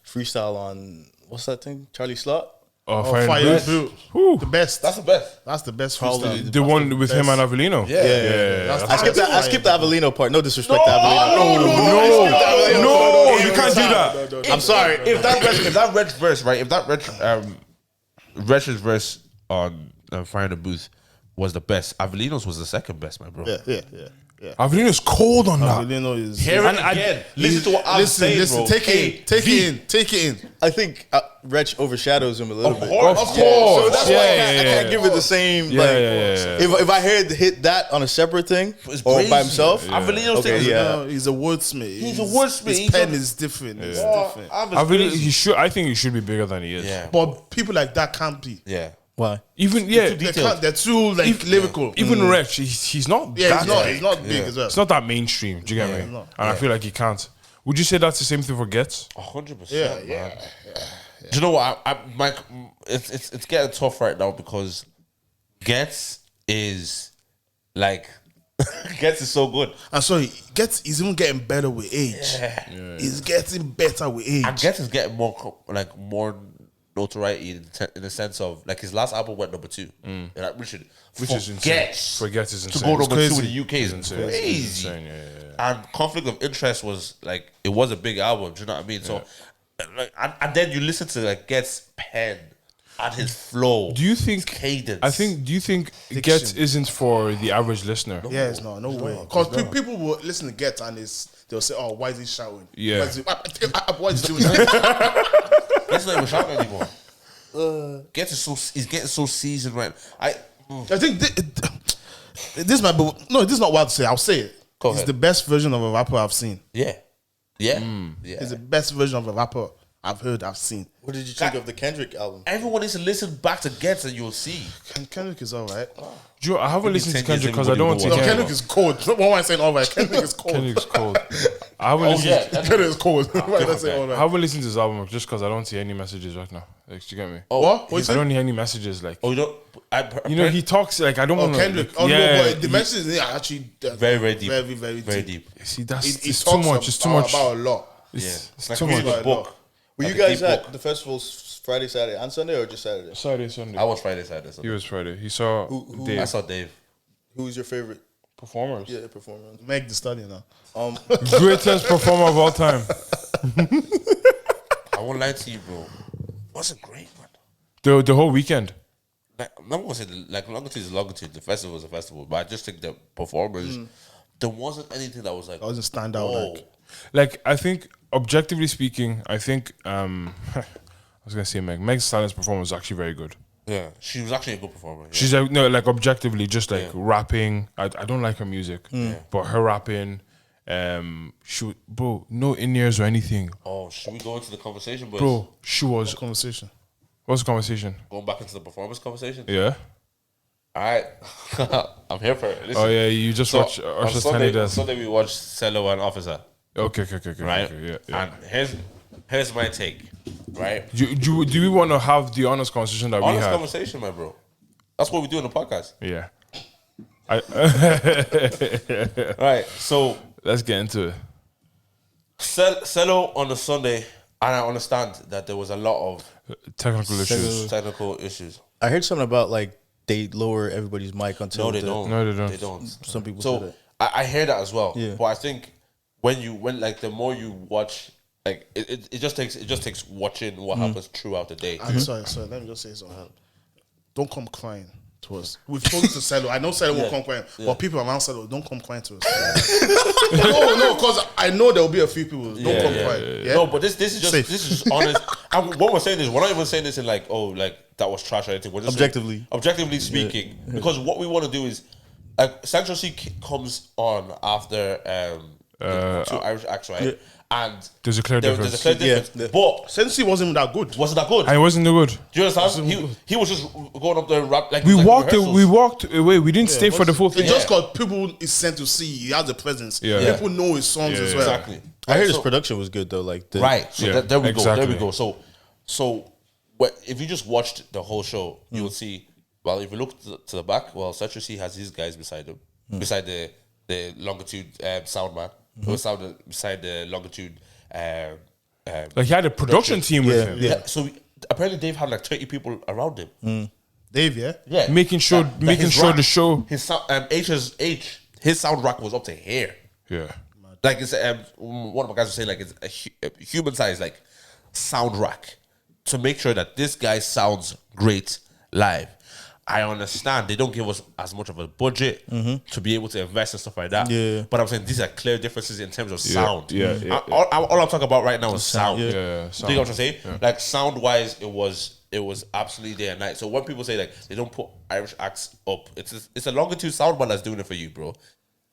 Speaker 4: freestyle on what's that thing? Charlie Slot?
Speaker 3: Fire
Speaker 2: Fire
Speaker 3: and
Speaker 2: and
Speaker 3: Boots.
Speaker 2: Boot.
Speaker 3: Whew.
Speaker 2: The best.
Speaker 1: That's the best.
Speaker 2: That's the best
Speaker 4: Probably
Speaker 2: freestyle.
Speaker 3: The one with him and Avellino.
Speaker 1: Yeah.
Speaker 4: I skipped the Avellino part. No disrespect to Avellino.
Speaker 3: No, you can't do that.
Speaker 4: I'm sorry.
Speaker 1: If that Reg verse, right? If that Reg's verse on Fire in the Booth was the best, Avellino's was the second best, my bro.
Speaker 2: Yeah.
Speaker 3: Avellino's cold on that.
Speaker 2: Avellino is.
Speaker 1: Hear it again. Listen to what I'm saying, bro.
Speaker 2: Take it in.
Speaker 4: I think Wretch overshadows him a little bit.
Speaker 3: Of
Speaker 4: So
Speaker 3: course.
Speaker 4: that's why I can't give it the same.
Speaker 3: Yeah,
Speaker 4: like,
Speaker 3: yeah.
Speaker 4: If I heard hit that on a separate thing
Speaker 1: It's
Speaker 4: or
Speaker 1: crazy.
Speaker 4: by himself,
Speaker 1: Avellino's
Speaker 4: Okay,
Speaker 1: thing is
Speaker 4: yeah.
Speaker 2: No, he's a wordsmith.
Speaker 1: He's a wordsmith.
Speaker 2: His
Speaker 1: He's
Speaker 2: pen
Speaker 1: a-
Speaker 2: is different. It's different.
Speaker 3: Avellino, he should. I think he should be bigger than he is.
Speaker 1: Yeah.
Speaker 2: But people like that can't be.
Speaker 1: Yeah.
Speaker 4: why?
Speaker 3: Even
Speaker 2: They're too like lyrical.
Speaker 3: Even Wretch, he's not.
Speaker 2: Yeah,
Speaker 3: that
Speaker 2: he's not big as well.
Speaker 3: It's not that mainstream. Do you get me?
Speaker 2: no.
Speaker 3: And I feel like he can't. Would you say that's the same thing for Gets?
Speaker 1: 100%. Man. Do you know what? Mike, it's getting tough right now because Gets is like Gets is so good.
Speaker 2: And so he's even getting better with age. He's getting better with age.
Speaker 1: And Gets is getting more notoriety in the sense of like his last album went number 2. And like,
Speaker 3: Which is insane.
Speaker 1: Gets
Speaker 3: For Gets is
Speaker 1: to
Speaker 3: insane.
Speaker 1: go number 2 in
Speaker 3: crazy.
Speaker 1: the UK is
Speaker 3: It's
Speaker 1: crazy.
Speaker 3: insane. Yeah.
Speaker 1: And Conflict of Interest was like it was a big album. Do you know what I mean? So, like, and then you listen to like Gets pen, and his flow.
Speaker 3: Do you think
Speaker 1: cadence?
Speaker 3: Do you think Gets isn't for the average listener?
Speaker 2: Yeah, it's not. No way. Because people will listen to Get and they'll say, "Oh, why is he shouting?
Speaker 3: Yeah.
Speaker 2: Why is he doing that?"
Speaker 1: Get's not even shouting anymore. Get he's getting so seasoned, right?
Speaker 2: I think this might be this is not wild to say. I'll say it.
Speaker 1: Go
Speaker 2: It's
Speaker 1: ahead.
Speaker 2: the best version of a rapper I've seen.
Speaker 1: Yeah. Yeah.
Speaker 2: It's the best version of a rapper I've heard, I've seen.
Speaker 4: What did you think of the Kendrick album?
Speaker 1: Everyone needs to listen back to Gets and you'll see.
Speaker 2: Kendrick is alright.
Speaker 3: Joe, I haven't listened to
Speaker 1: 10 years
Speaker 3: Kendrick because I don't want to
Speaker 1: everybody
Speaker 2: No,
Speaker 1: Yeah.
Speaker 2: Kendrick is cold. What am I saying? Alright, Kendrick is cold.
Speaker 3: Kendrick's cold. I haven't listened.
Speaker 1: yeah.
Speaker 2: Kendrick is cold. Why did I say
Speaker 3: I
Speaker 2: alright?
Speaker 3: haven't listened to his album just because I don't see any messages right now. Like, do you get me?
Speaker 2: What? What you
Speaker 3: I
Speaker 2: say?
Speaker 3: don't hear any messages. Like,
Speaker 1: Oh, you don't.
Speaker 3: you know, he talks like I don't want to.
Speaker 2: Kendrick.
Speaker 3: Like, yeah,
Speaker 2: no, but the messages are actually
Speaker 1: very, very deep.
Speaker 2: Very, very,
Speaker 1: Very
Speaker 2: deep.
Speaker 1: deep.
Speaker 3: see, that's
Speaker 2: He
Speaker 3: it's too
Speaker 2: talks
Speaker 3: much. It's too much.
Speaker 2: about a lot.
Speaker 1: Yeah.
Speaker 3: It's
Speaker 1: It's like
Speaker 3: too
Speaker 1: reading
Speaker 3: much.
Speaker 1: a book.
Speaker 4: Were
Speaker 1: Like
Speaker 4: you
Speaker 1: a
Speaker 4: guys
Speaker 1: deep
Speaker 4: at
Speaker 1: book.
Speaker 4: the festivals Friday, Saturday, and Sunday, or just Saturday?
Speaker 3: Saturday, Sunday.
Speaker 1: I watched Friday, Saturday.
Speaker 3: He
Speaker 1: Sunday.
Speaker 3: was Friday. He saw
Speaker 4: Who-
Speaker 3: Dave.
Speaker 1: I saw Dave.
Speaker 4: Who's your favorite
Speaker 3: Performers.
Speaker 4: performance?
Speaker 2: Meg the Stallion now.
Speaker 3: Greatest performer of all time.
Speaker 1: I won't lie to you, bro. Wasn't great, man.
Speaker 3: The whole weekend.
Speaker 1: Like, I'm not gonna say like longitude is longitude. The festival is a festival, but I just think the performers. There wasn't anything that was like.
Speaker 2: That wasn't stand out.
Speaker 1: Oh,
Speaker 3: Like, I think, objectively speaking, I think I was gonna say Meg's Stalion's performance was actually very good.
Speaker 1: yeah. She was actually a good performer. Yeah.
Speaker 3: She's like, no, like objectively, just like rapping. I don't like her music, but her rapping, bro, no in ears or anything,
Speaker 1: Oh, should we go into the conversation, boys?
Speaker 3: bro. She was.
Speaker 2: Conversation.
Speaker 3: What's the conversation?
Speaker 1: Going back into the performance conversation.
Speaker 3: Yeah.
Speaker 1: All right, I'm here for it. Listen,
Speaker 3: Oh yeah, you just watch
Speaker 1: on
Speaker 3: Usher's Tiny Desk.
Speaker 1: Sunday we watched Cello and Officer,
Speaker 3: Okay,
Speaker 1: right?
Speaker 3: okay, yeah.
Speaker 1: And here's my take, right?
Speaker 3: Do we want to have the honest conversation that we
Speaker 1: Honest
Speaker 3: had?
Speaker 1: conversation, my bro. That's what we do in the podcast.
Speaker 3: Yeah.
Speaker 1: Right. So
Speaker 3: Let's get into it.
Speaker 1: Cello on the Sunday, and I understand that there was a lot of
Speaker 3: Technical issues.
Speaker 1: technical issues.
Speaker 4: I heard something about like they lower everybody's mic until
Speaker 1: No, they don't.
Speaker 3: No, they don't.
Speaker 1: They don't.
Speaker 4: Some people
Speaker 1: So
Speaker 4: said that.
Speaker 1: I hear that as well.
Speaker 4: Yeah.
Speaker 1: But I think when like the more you watch, like it just takes watching what happens throughout the day.
Speaker 2: I'm sorry. Let me just say something. Don't come crying to us. We've told you to Cello. I know Cello won't come crying, but people around Cello, don't come crying to us. no, because I know there will be a few people. Don't come crying. Yeah?
Speaker 1: No, but this is
Speaker 2: Safe.
Speaker 1: just honest. And what we're saying is we're not even saying this in like that was trash or anything. We're just saying, objectively speaking, because what we want to do is Central C comes on after the two Irish acts, right? And
Speaker 3: There's a clear difference.
Speaker 1: There's a clear difference. But
Speaker 2: Sensi wasn't that good.
Speaker 1: wasn't that good?
Speaker 3: And it wasn't no good.
Speaker 1: Do you understand? He was just going up there and rap like
Speaker 3: We
Speaker 1: like
Speaker 3: walked
Speaker 1: rehearsals.
Speaker 3: away. We didn't stay for the full thing.
Speaker 2: It's just because people is sent to see. He has a presence.
Speaker 3: Yeah.
Speaker 2: People know his songs
Speaker 3: Yeah,
Speaker 2: as well.
Speaker 1: Exactly.
Speaker 4: I heard
Speaker 1: So-
Speaker 4: his production was good though. Like the,
Speaker 1: Right. So
Speaker 3: Yeah,
Speaker 1: there we go. There
Speaker 3: exactly.
Speaker 1: we go. So if you just watched the whole show, you will see. Well, if you look to the back, well, Central C has his guys beside him, beside the longitude sound man, who was sound beside the longitude.
Speaker 3: Like he had a production team with him,
Speaker 1: Yeah. So apparently Dave had like 30 people around him.
Speaker 2: Dave, yeah?
Speaker 1: Yeah.
Speaker 3: making sure
Speaker 1: his
Speaker 3: the
Speaker 1: rack-
Speaker 3: show.
Speaker 1: His sound, his sound rack was up to here.
Speaker 3: Yeah.
Speaker 1: Like it's one of my guys was saying like it's a human size like sound rack to make sure that this guy sounds great live. I understand they don't give us as much of a budget to be able to invest and stuff like that.
Speaker 4: Yeah.
Speaker 1: But I'm saying these are clear differences in terms of sound.
Speaker 3: Yeah.
Speaker 1: All I'm talking about right now is sound.
Speaker 3: Yeah,
Speaker 1: Do you know what I'm saying? Like sound wise, it was absolutely day and night. So when people say like they don't put Irish acts up, it's a longitude sound man that's doing it for you, bro.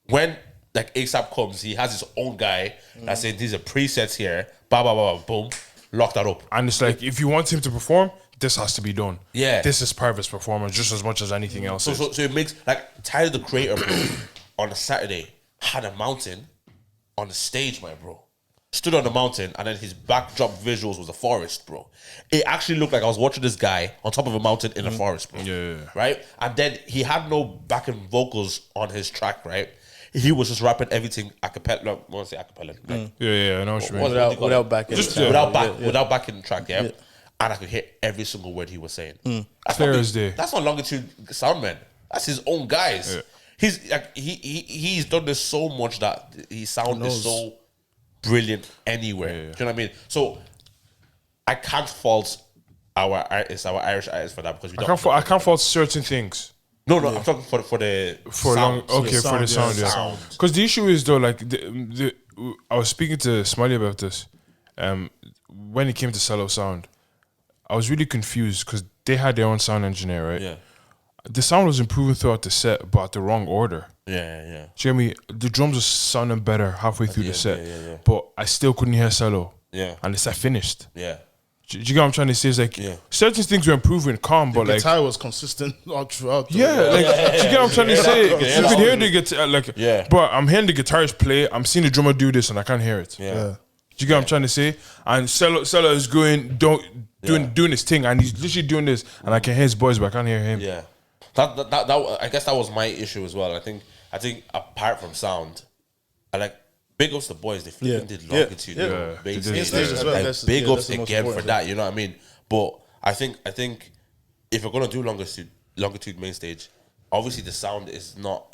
Speaker 1: When like ASAP comes, he has his own guy that's saying these are presets here, blah blah blah, boom, lock that up.
Speaker 3: And it's like if you want him to perform, this has to be done.
Speaker 1: Yeah.
Speaker 3: This is part of his performance just as much as anything else.
Speaker 1: So it makes like Tyler the Creator, bro, on a Saturday had a mountain on the stage, my bro. Stood on the mountain and then his backdrop visuals was a forest, bro. It actually looked like I was watching this guy on top of a mountain in a forest, bro.
Speaker 3: Yeah.
Speaker 1: Right? And then he had no backing vocals on his track, right? He was just rapping everything a cappella. I want to say a cappella. Like,
Speaker 3: Yeah, I know what you mean.
Speaker 4: without backing.
Speaker 3: Just-
Speaker 4: the sound.
Speaker 1: without backing the track, yeah? And I could hear every single word he was saying. That's
Speaker 3: Clear
Speaker 1: not
Speaker 3: as day.
Speaker 1: That's not longitude sound man. That's his own guys.
Speaker 3: Yeah.
Speaker 1: He's like he's done this so much that his sound is so brilliant anywhere. Do you know what I mean? So I can't fault our Irish artists for that because we
Speaker 3: I can't fault certain things.
Speaker 1: No, I'm talking for the
Speaker 3: For
Speaker 1: sound.
Speaker 3: long, okay, for the sound, yeah. Because the issue is though, like I was speaking to Smiley about this. When it came to cello sound, I was really confused because they had their own sound engineer, right?
Speaker 1: Yeah.
Speaker 3: The sound was improving throughout the set, but the wrong order.
Speaker 1: Yeah.
Speaker 3: Jeremy, the drums were sounding better halfway through the set, but I still couldn't hear cello.
Speaker 1: Yeah.
Speaker 3: And the set finished.
Speaker 1: Yeah.
Speaker 3: Do you get what I'm trying to say? It's like certain things were improving, calm, but
Speaker 2: The
Speaker 3: like
Speaker 2: guitar was consistent all throughout.
Speaker 3: yeah, like do you get what I'm trying to say? You could hear the guitar, but I'm hearing the guitarist play. I'm seeing the drummer do this, and I can't hear it.
Speaker 1: Yeah.
Speaker 3: Do you get what I'm trying to say? And Cello is doing his thing, and he's literally doing this, and I can hear his voice, but I can't hear him.
Speaker 1: Yeah. That I guess that was my issue as well. I think apart from sound, I like big ups the boys. They flipping did longitude, bass stage.
Speaker 2: as well.
Speaker 1: Like, big ups
Speaker 2: that's the most
Speaker 1: again for
Speaker 2: important
Speaker 1: that. You know what I mean? But I think if you're gonna do longitude main stage, obviously the sound is not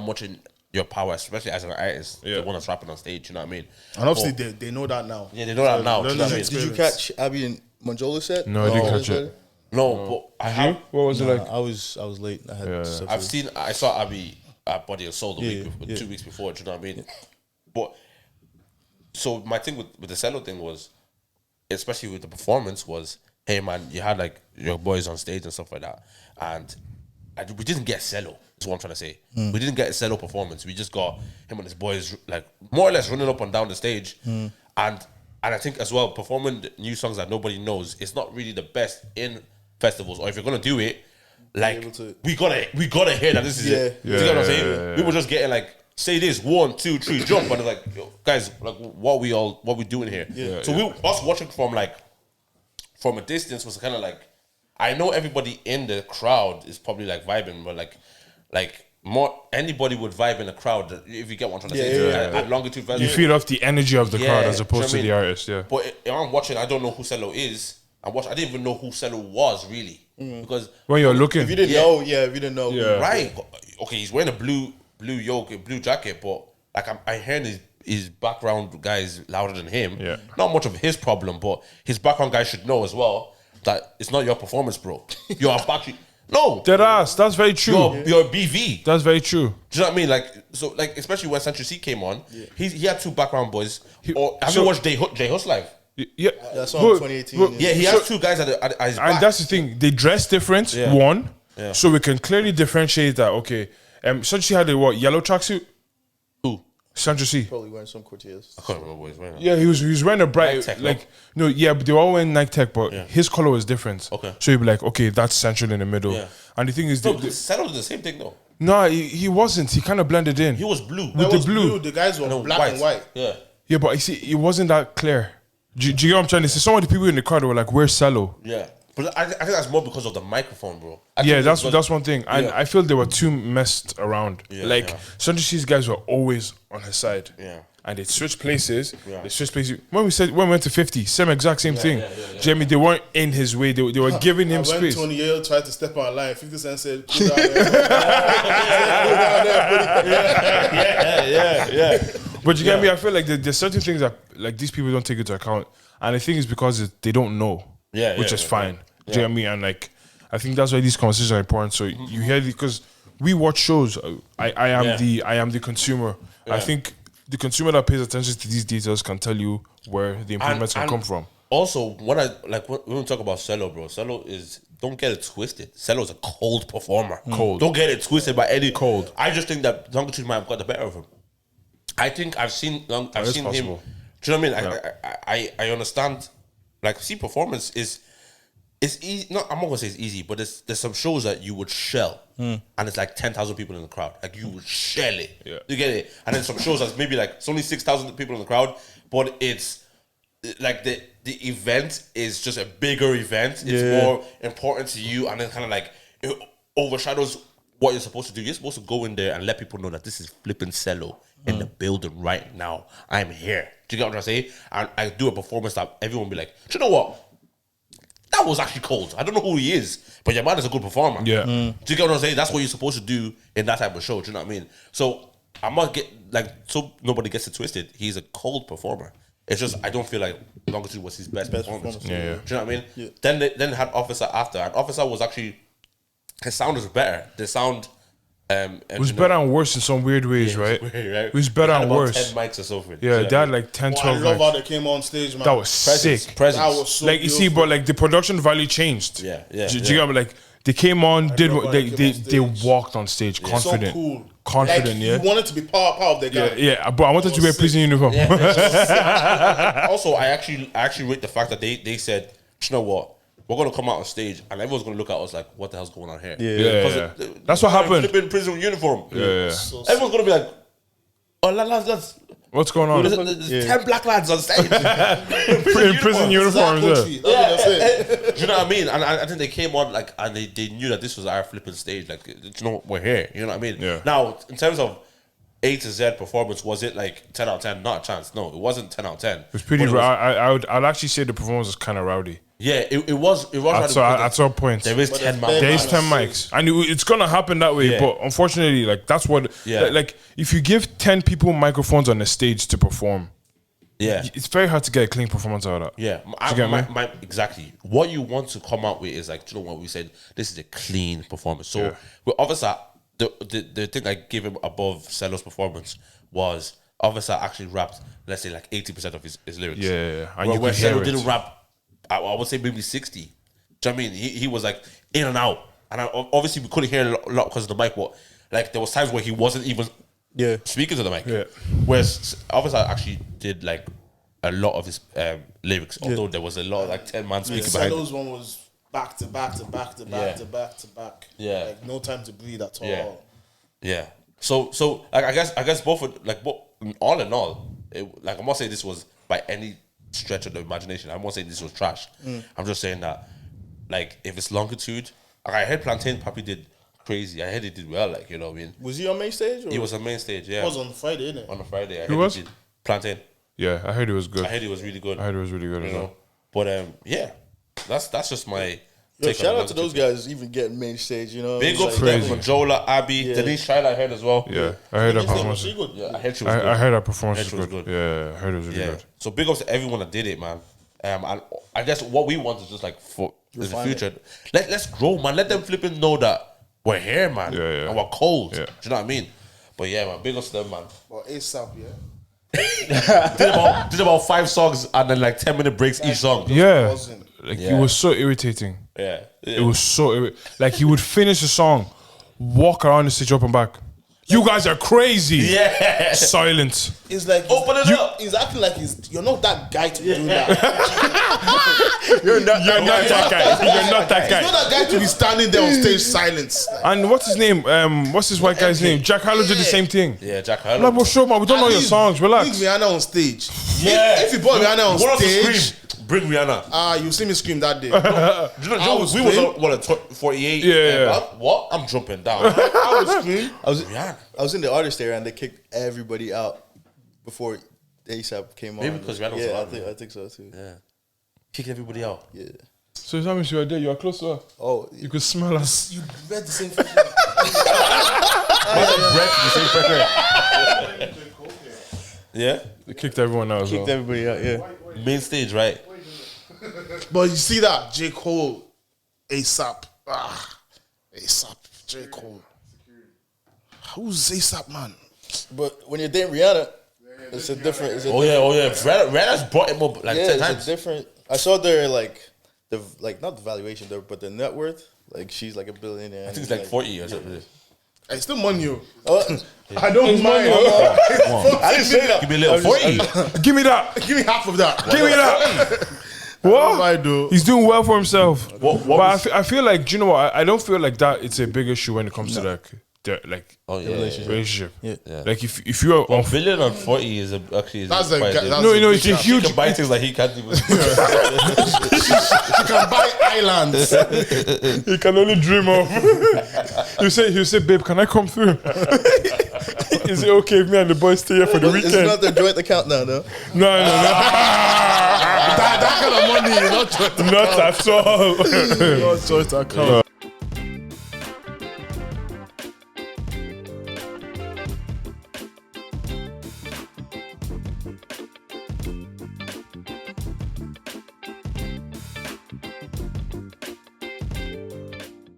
Speaker 1: much in your power, especially as an artist. The one that's rapping on stage. You know what I mean?
Speaker 2: And obviously they know that now.
Speaker 1: Yeah, they know that now. You know what I mean?
Speaker 4: Did you catch Abby and Manjola's set?
Speaker 3: No, I didn't catch it.
Speaker 1: No, but I have.
Speaker 3: What was it like?
Speaker 4: I was late. I had stuff to do.
Speaker 1: I saw Abby at Body and Soul 2 weeks before. Do you know what I mean? But so my thing with the cello thing was, especially with the performance, was hey man, you had like your boys on stage and stuff like that, and we didn't get cello. That's what I'm trying to say. We didn't get a cello performance. We just got him and his boys like more or less running up and down the stage, and I think as well performing new songs that nobody knows is not really the best in festivals. Or if you're gonna do it, like we gotta hear that this is it. You get what I'm saying? We were just getting like say this 1, 2, 3 jump, and it's like yo, guys, like what we doing here? So us watching from a distance was kind of like I know everybody in the crowd is probably like vibing, but like more anybody would vibe in a crowd if you get what I'm trying to say. At longitude festival,
Speaker 3: You feed off the energy of the crowd as opposed to the artist. Yeah,
Speaker 1: but if I'm watching, I don't know who cello is. I didn't even know who cello was really because
Speaker 3: when you're looking,
Speaker 4: If you didn't know, if you didn't know,
Speaker 1: right? Okay, he's wearing a blue yoke, a blue jacket, but like I'm hearing his background guys louder than him.
Speaker 3: Yeah.
Speaker 1: Not much of his problem, but his background guys should know as well that it's not your performance, bro. You're actually no.
Speaker 3: dead ass. That's very true.
Speaker 1: You're BV.
Speaker 3: That's very true.
Speaker 1: Do you know what I mean? Like so, like especially when Century C came on, he had 2 background boys. Have you watched J Hus live?
Speaker 3: Yeah,
Speaker 4: that's on 2018.
Speaker 1: Yeah, he has 2 guys at his back.
Speaker 3: and that's the thing. They dress different. One, so we can clearly differentiate that. Okay, Sancho had a yellow tracksuit.
Speaker 1: Who?
Speaker 3: Sancho C.
Speaker 4: Probably wearing some Cortez.
Speaker 1: I can't remember what he's wearing.
Speaker 3: Yeah, he was wearing a bright
Speaker 1: Nike Tech,
Speaker 3: like but they were all wearing Nike Tech, but his color was different.
Speaker 1: Okay.
Speaker 3: So you'd be like, okay, that's Central in the middle.
Speaker 1: Yeah.
Speaker 3: And the thing is,
Speaker 1: No, Settle did the same thing though.
Speaker 3: no, he wasn't. He kind of blended in.
Speaker 1: He was blue.
Speaker 3: With the blue.
Speaker 2: The guys were black and white.
Speaker 1: Yeah.
Speaker 3: Yeah, but you see, it wasn't that clear. Do you get what I'm trying to say? Some of the people in the crowd were like, "Where's cello?"
Speaker 1: Yeah. But I think that's more because of the microphone, bro.
Speaker 3: Yeah, that's one thing. And I feel they were too messed around. Sancho C's guys were always on his side.
Speaker 1: Yeah.
Speaker 3: And they switched places. They switched places. When we went to 50, exact same thing. Jamie, they weren't in his way. They were giving him
Speaker 2: When
Speaker 3: space.
Speaker 2: Tony Yale tried to step on line, 50 Cent said, "Cool down there."
Speaker 3: But you get me? I feel like there's certain things that like these people don't take into account. And I think it's because they don't know. Which is fine. Do you get me? And like, I think that's why these conversations are important. So you hear because we watch shows. I am the consumer. I think the consumer that pays attention to these details can tell you where the improvements can come from.
Speaker 1: Also, when we talk about cello, bro, cello is, don't get it twisted. Cello is a cold performer.
Speaker 3: Cold.
Speaker 1: Don't get it twisted by any
Speaker 3: Cold.
Speaker 1: I just think that Longitude might have got the better of him. I think I've seen him. Do you know what I mean? I understand. Like, see, performance is easy. No, I'm not gonna say it's easy, but there's some shows that you would shell, and it's like 10,000 people in the crowd. Like you would shell it.
Speaker 3: Yeah.
Speaker 1: You get it. And then some shows that's maybe like it's only 6,000 people in the crowd, but it's like the event is just a bigger event. It's more important to you, and then kind of like it overshadows what you're supposed to do. You're supposed to go in there and let people know that this is flipping cello in the building right now. I'm here. Do you get what I'm trying to say? And I do a performance that everyone will be like, do you know what? That was actually cold. I don't know who he is, but your man is a good performer.
Speaker 3: Yeah.
Speaker 1: Do you get what I'm saying? That's what you're supposed to do in that type of show. Do you know what I mean? So I'm not so nobody gets it twisted. He's a cold performer. It's just I don't feel like Longitude was his best performance.
Speaker 4: performance.
Speaker 3: Yeah.
Speaker 1: Do you know what I mean?
Speaker 4: Yeah.
Speaker 1: Then they had Officer after, and Officer was actually his sound was better. The sound
Speaker 3: It was better and worse in some weird ways, right?
Speaker 1: It
Speaker 3: was better and
Speaker 1: about
Speaker 3: worse.
Speaker 1: 10 mics or something.
Speaker 3: Yeah, they had like 10,
Speaker 2: Oh, I
Speaker 3: 12
Speaker 2: love how
Speaker 3: mics.
Speaker 2: they came on stage, man.
Speaker 3: That was sick.
Speaker 1: Presence.
Speaker 2: That was so
Speaker 3: Like you see,
Speaker 2: beautiful.
Speaker 3: but like the production value changed.
Speaker 1: Yeah.
Speaker 3: Do you get me? Like they came on, did
Speaker 2: love
Speaker 3: what
Speaker 2: how
Speaker 3: they
Speaker 2: they came on
Speaker 3: they
Speaker 2: stage.
Speaker 3: walked on stage
Speaker 2: so
Speaker 3: confident,
Speaker 2: cool.
Speaker 3: confident.
Speaker 2: Like,
Speaker 3: Yeah,
Speaker 2: you wanted to be part of the gang.
Speaker 3: yeah. But I wanted to wear prison uniform.
Speaker 1: Also, I actually rate the fact that they said, you know what, we're gonna come out on stage and everyone's gonna look at us like, what the hell's going on here?
Speaker 3: Yeah. That's what happened.
Speaker 1: Flipping prison uniform.
Speaker 3: Yeah.
Speaker 2: So
Speaker 1: Everyone's gonna be like, oh, lads,
Speaker 3: What's going on?
Speaker 1: there's 10 black lads on stage.
Speaker 3: In prison uniforms.
Speaker 2: That's
Speaker 3: Yeah.
Speaker 2: what I'm saying.
Speaker 1: Do you know what I mean? And I think they came on like, and they knew that this was our flipping stage. Like, you know, we're here. You know what I mean?
Speaker 3: Yeah.
Speaker 1: Now, in terms of A to Z performance, was it like 10 out of 10? Not a chance. No, it wasn't 10 out of 10.
Speaker 3: It was pretty.
Speaker 1: But
Speaker 3: I'd actually say the performance was kind of rowdy.
Speaker 1: Yeah, it was.
Speaker 3: At some point.
Speaker 1: There is
Speaker 2: But
Speaker 1: 10
Speaker 2: it's
Speaker 1: man.
Speaker 2: bare
Speaker 3: There is 10 mics, and it's gonna happen that way.
Speaker 1: Yeah.
Speaker 3: But unfortunately, like that's what.
Speaker 1: Yeah.
Speaker 3: Like if you give 10 people microphones on a stage to perform,
Speaker 1: Yeah.
Speaker 3: it's very hard to get a clean performance out of that.
Speaker 1: Yeah,
Speaker 3: you get me?
Speaker 1: Exactly. What you want to come out with is like, do you know what we said? This is a clean performance. So
Speaker 3: Yeah.
Speaker 1: with Officer, the thing I gave him above Cello's performance was Officer actually rapped, let's say like 80% of his lyrics.
Speaker 3: Yeah. And
Speaker 1: Where,
Speaker 3: you
Speaker 1: where
Speaker 3: could hear
Speaker 1: Cello
Speaker 3: it.
Speaker 1: didn't rap, I would say maybe 60. Do you know what I mean? He was like in and out, and obviously we couldn't hear a lot because of the mic. But like there was times where he wasn't even speaking to the mic.
Speaker 3: Yeah.
Speaker 1: Whereas Officer actually did like a lot of his lyrics, although there was a lot of like 10 man speaking behind him.
Speaker 2: Celo's one was back to back to back to back to back to back.
Speaker 1: Yeah.
Speaker 2: Like no time to breathe at all.
Speaker 1: Yeah. Yeah. So like I guess both of, like all in all, like I'm not saying this was by any stretch of the imagination. I'm not saying this was trash. I'm just saying that like if it's Longitude, like, I heard Plantain Papi did crazy. I heard he did well. Like, you know what I mean?
Speaker 4: Was he on main stage? Or?
Speaker 1: He was on main stage. Yeah.
Speaker 2: It was on Friday, innit?
Speaker 1: On a Friday. I
Speaker 3: Who
Speaker 1: heard
Speaker 3: was?
Speaker 1: He did. Plantain.
Speaker 3: Yeah, I heard it was good.
Speaker 1: I heard he was really good.
Speaker 3: I heard it was really good
Speaker 1: You
Speaker 3: as
Speaker 1: know.
Speaker 3: well.
Speaker 1: But yeah, that's just my.
Speaker 4: Yo,
Speaker 1: take
Speaker 4: shout
Speaker 1: on
Speaker 4: out to those
Speaker 1: Longitude.
Speaker 4: guys even getting main stage. You know,
Speaker 1: Big
Speaker 4: It's
Speaker 1: up
Speaker 4: like-
Speaker 1: to them.
Speaker 3: Crazy.
Speaker 1: Majola, Abby,
Speaker 4: Yeah.
Speaker 1: Denise Child. I heard as well.
Speaker 3: Yeah, I heard that
Speaker 2: She
Speaker 3: performance.
Speaker 2: was good.
Speaker 1: Yeah, I heard she was good.
Speaker 3: I heard that performance
Speaker 1: I
Speaker 3: was
Speaker 1: heard she was
Speaker 3: good. Yeah, I heard it was really
Speaker 1: Yeah.
Speaker 3: good.
Speaker 1: So big ups to everyone that did it, man. And I guess what we want is just like for in the
Speaker 4: Refine
Speaker 1: future. Let's grow, man. Let them flipping know that we're here, man.
Speaker 3: Yeah.
Speaker 1: And we're cold.
Speaker 3: Yeah.
Speaker 1: Do you know what I mean? But yeah, man, big ups to them, man.
Speaker 2: Well, ASAP, yeah.
Speaker 1: Did about 5 songs and then like 10-minute breaks each song.
Speaker 3: Yeah,
Speaker 2: Wasn't.
Speaker 3: like
Speaker 1: Yeah.
Speaker 3: it was so irritating.
Speaker 1: Yeah.
Speaker 3: It was so like he would finish a song, walk around the stage up and back. You guys are crazy.
Speaker 1: Yeah.
Speaker 3: Silence.
Speaker 2: It's like
Speaker 1: Open it up.
Speaker 2: He's acting like you're not that guy to do that.
Speaker 3: You're not that guy. You're not that
Speaker 2: You're not
Speaker 3: guy.
Speaker 2: that guy to be standing there on stage silence.
Speaker 3: And what's his name? What's this white guy's name? Jack Harlow did the same thing.
Speaker 1: Yeah, Jack
Speaker 3: Like,
Speaker 1: Harlow.
Speaker 3: well, sure, man. We don't know your songs.
Speaker 2: Bring
Speaker 3: Relax.
Speaker 2: Rihanna on stage.
Speaker 1: Yeah.
Speaker 2: If you brought Rihanna on
Speaker 1: Want us to
Speaker 2: stage,
Speaker 1: scream? Bring Rihanna.
Speaker 2: you see me scream that day.
Speaker 1: Do you know,
Speaker 2: was
Speaker 1: we was
Speaker 2: scream.
Speaker 1: on, what, a 48?
Speaker 3: Yeah.
Speaker 2: What?
Speaker 1: I'm jumping down.
Speaker 2: I was scream.
Speaker 1: Rihanna.
Speaker 4: I was in the artist area and they kicked everybody out before ASAP came on.
Speaker 1: Maybe because Rihanna was
Speaker 4: yeah,
Speaker 1: allowed.
Speaker 4: I think so too.
Speaker 1: Yeah. Kick everybody out.
Speaker 4: Yeah.
Speaker 3: So that means you were there. You were close to her.
Speaker 4: Oh,
Speaker 3: You could smell us.
Speaker 2: You read the same thing.
Speaker 1: Yeah.
Speaker 3: They kicked everyone out as well.
Speaker 4: kicked everybody out. Yeah.
Speaker 1: Main stage, right?
Speaker 2: But you see that J. Cole, ASAP, ASAP, J. Cole. Who's ASAP, man?
Speaker 4: But when you're dating Rihanna, it's a different. It's a
Speaker 1: Oh yeah. Rihanna's brought him up like
Speaker 4: yeah,
Speaker 1: 10
Speaker 4: it's
Speaker 1: times.
Speaker 4: a different. I saw their not the valuation, but the net worth. Like she's like a billionaire.
Speaker 1: I think it's like 40 or something.
Speaker 2: It's still money, yo.
Speaker 4: Oh,
Speaker 2: I don't mind.
Speaker 4: I didn't say that.
Speaker 1: Give me a little 40.
Speaker 3: Give me that.
Speaker 2: Give me half of that.
Speaker 3: Give me that.
Speaker 2: What?
Speaker 3: What?
Speaker 2: do?
Speaker 3: He's doing well for himself.
Speaker 1: What
Speaker 3: But I feel like, do you know what? I don't feel like that. It's a big issue when it comes to like
Speaker 1: Oh yeah.
Speaker 3: relationship.
Speaker 4: Yeah.
Speaker 3: Like if you're on.
Speaker 1: A billion on 40 is actually
Speaker 2: That's like-
Speaker 1: quite
Speaker 2: that's-
Speaker 3: No, you know, it's a
Speaker 2: He
Speaker 3: huge.
Speaker 1: he can buy things like he can't even.
Speaker 2: You can buy islands.
Speaker 3: You can only dream of. He'll say, babe, can I come through? Is it okay if me and the boys stay here for the
Speaker 4: It's
Speaker 3: weekend?
Speaker 4: not their joint account now, though.
Speaker 3: No.
Speaker 2: that kind of money, not
Speaker 3: Not at all.
Speaker 2: joint account.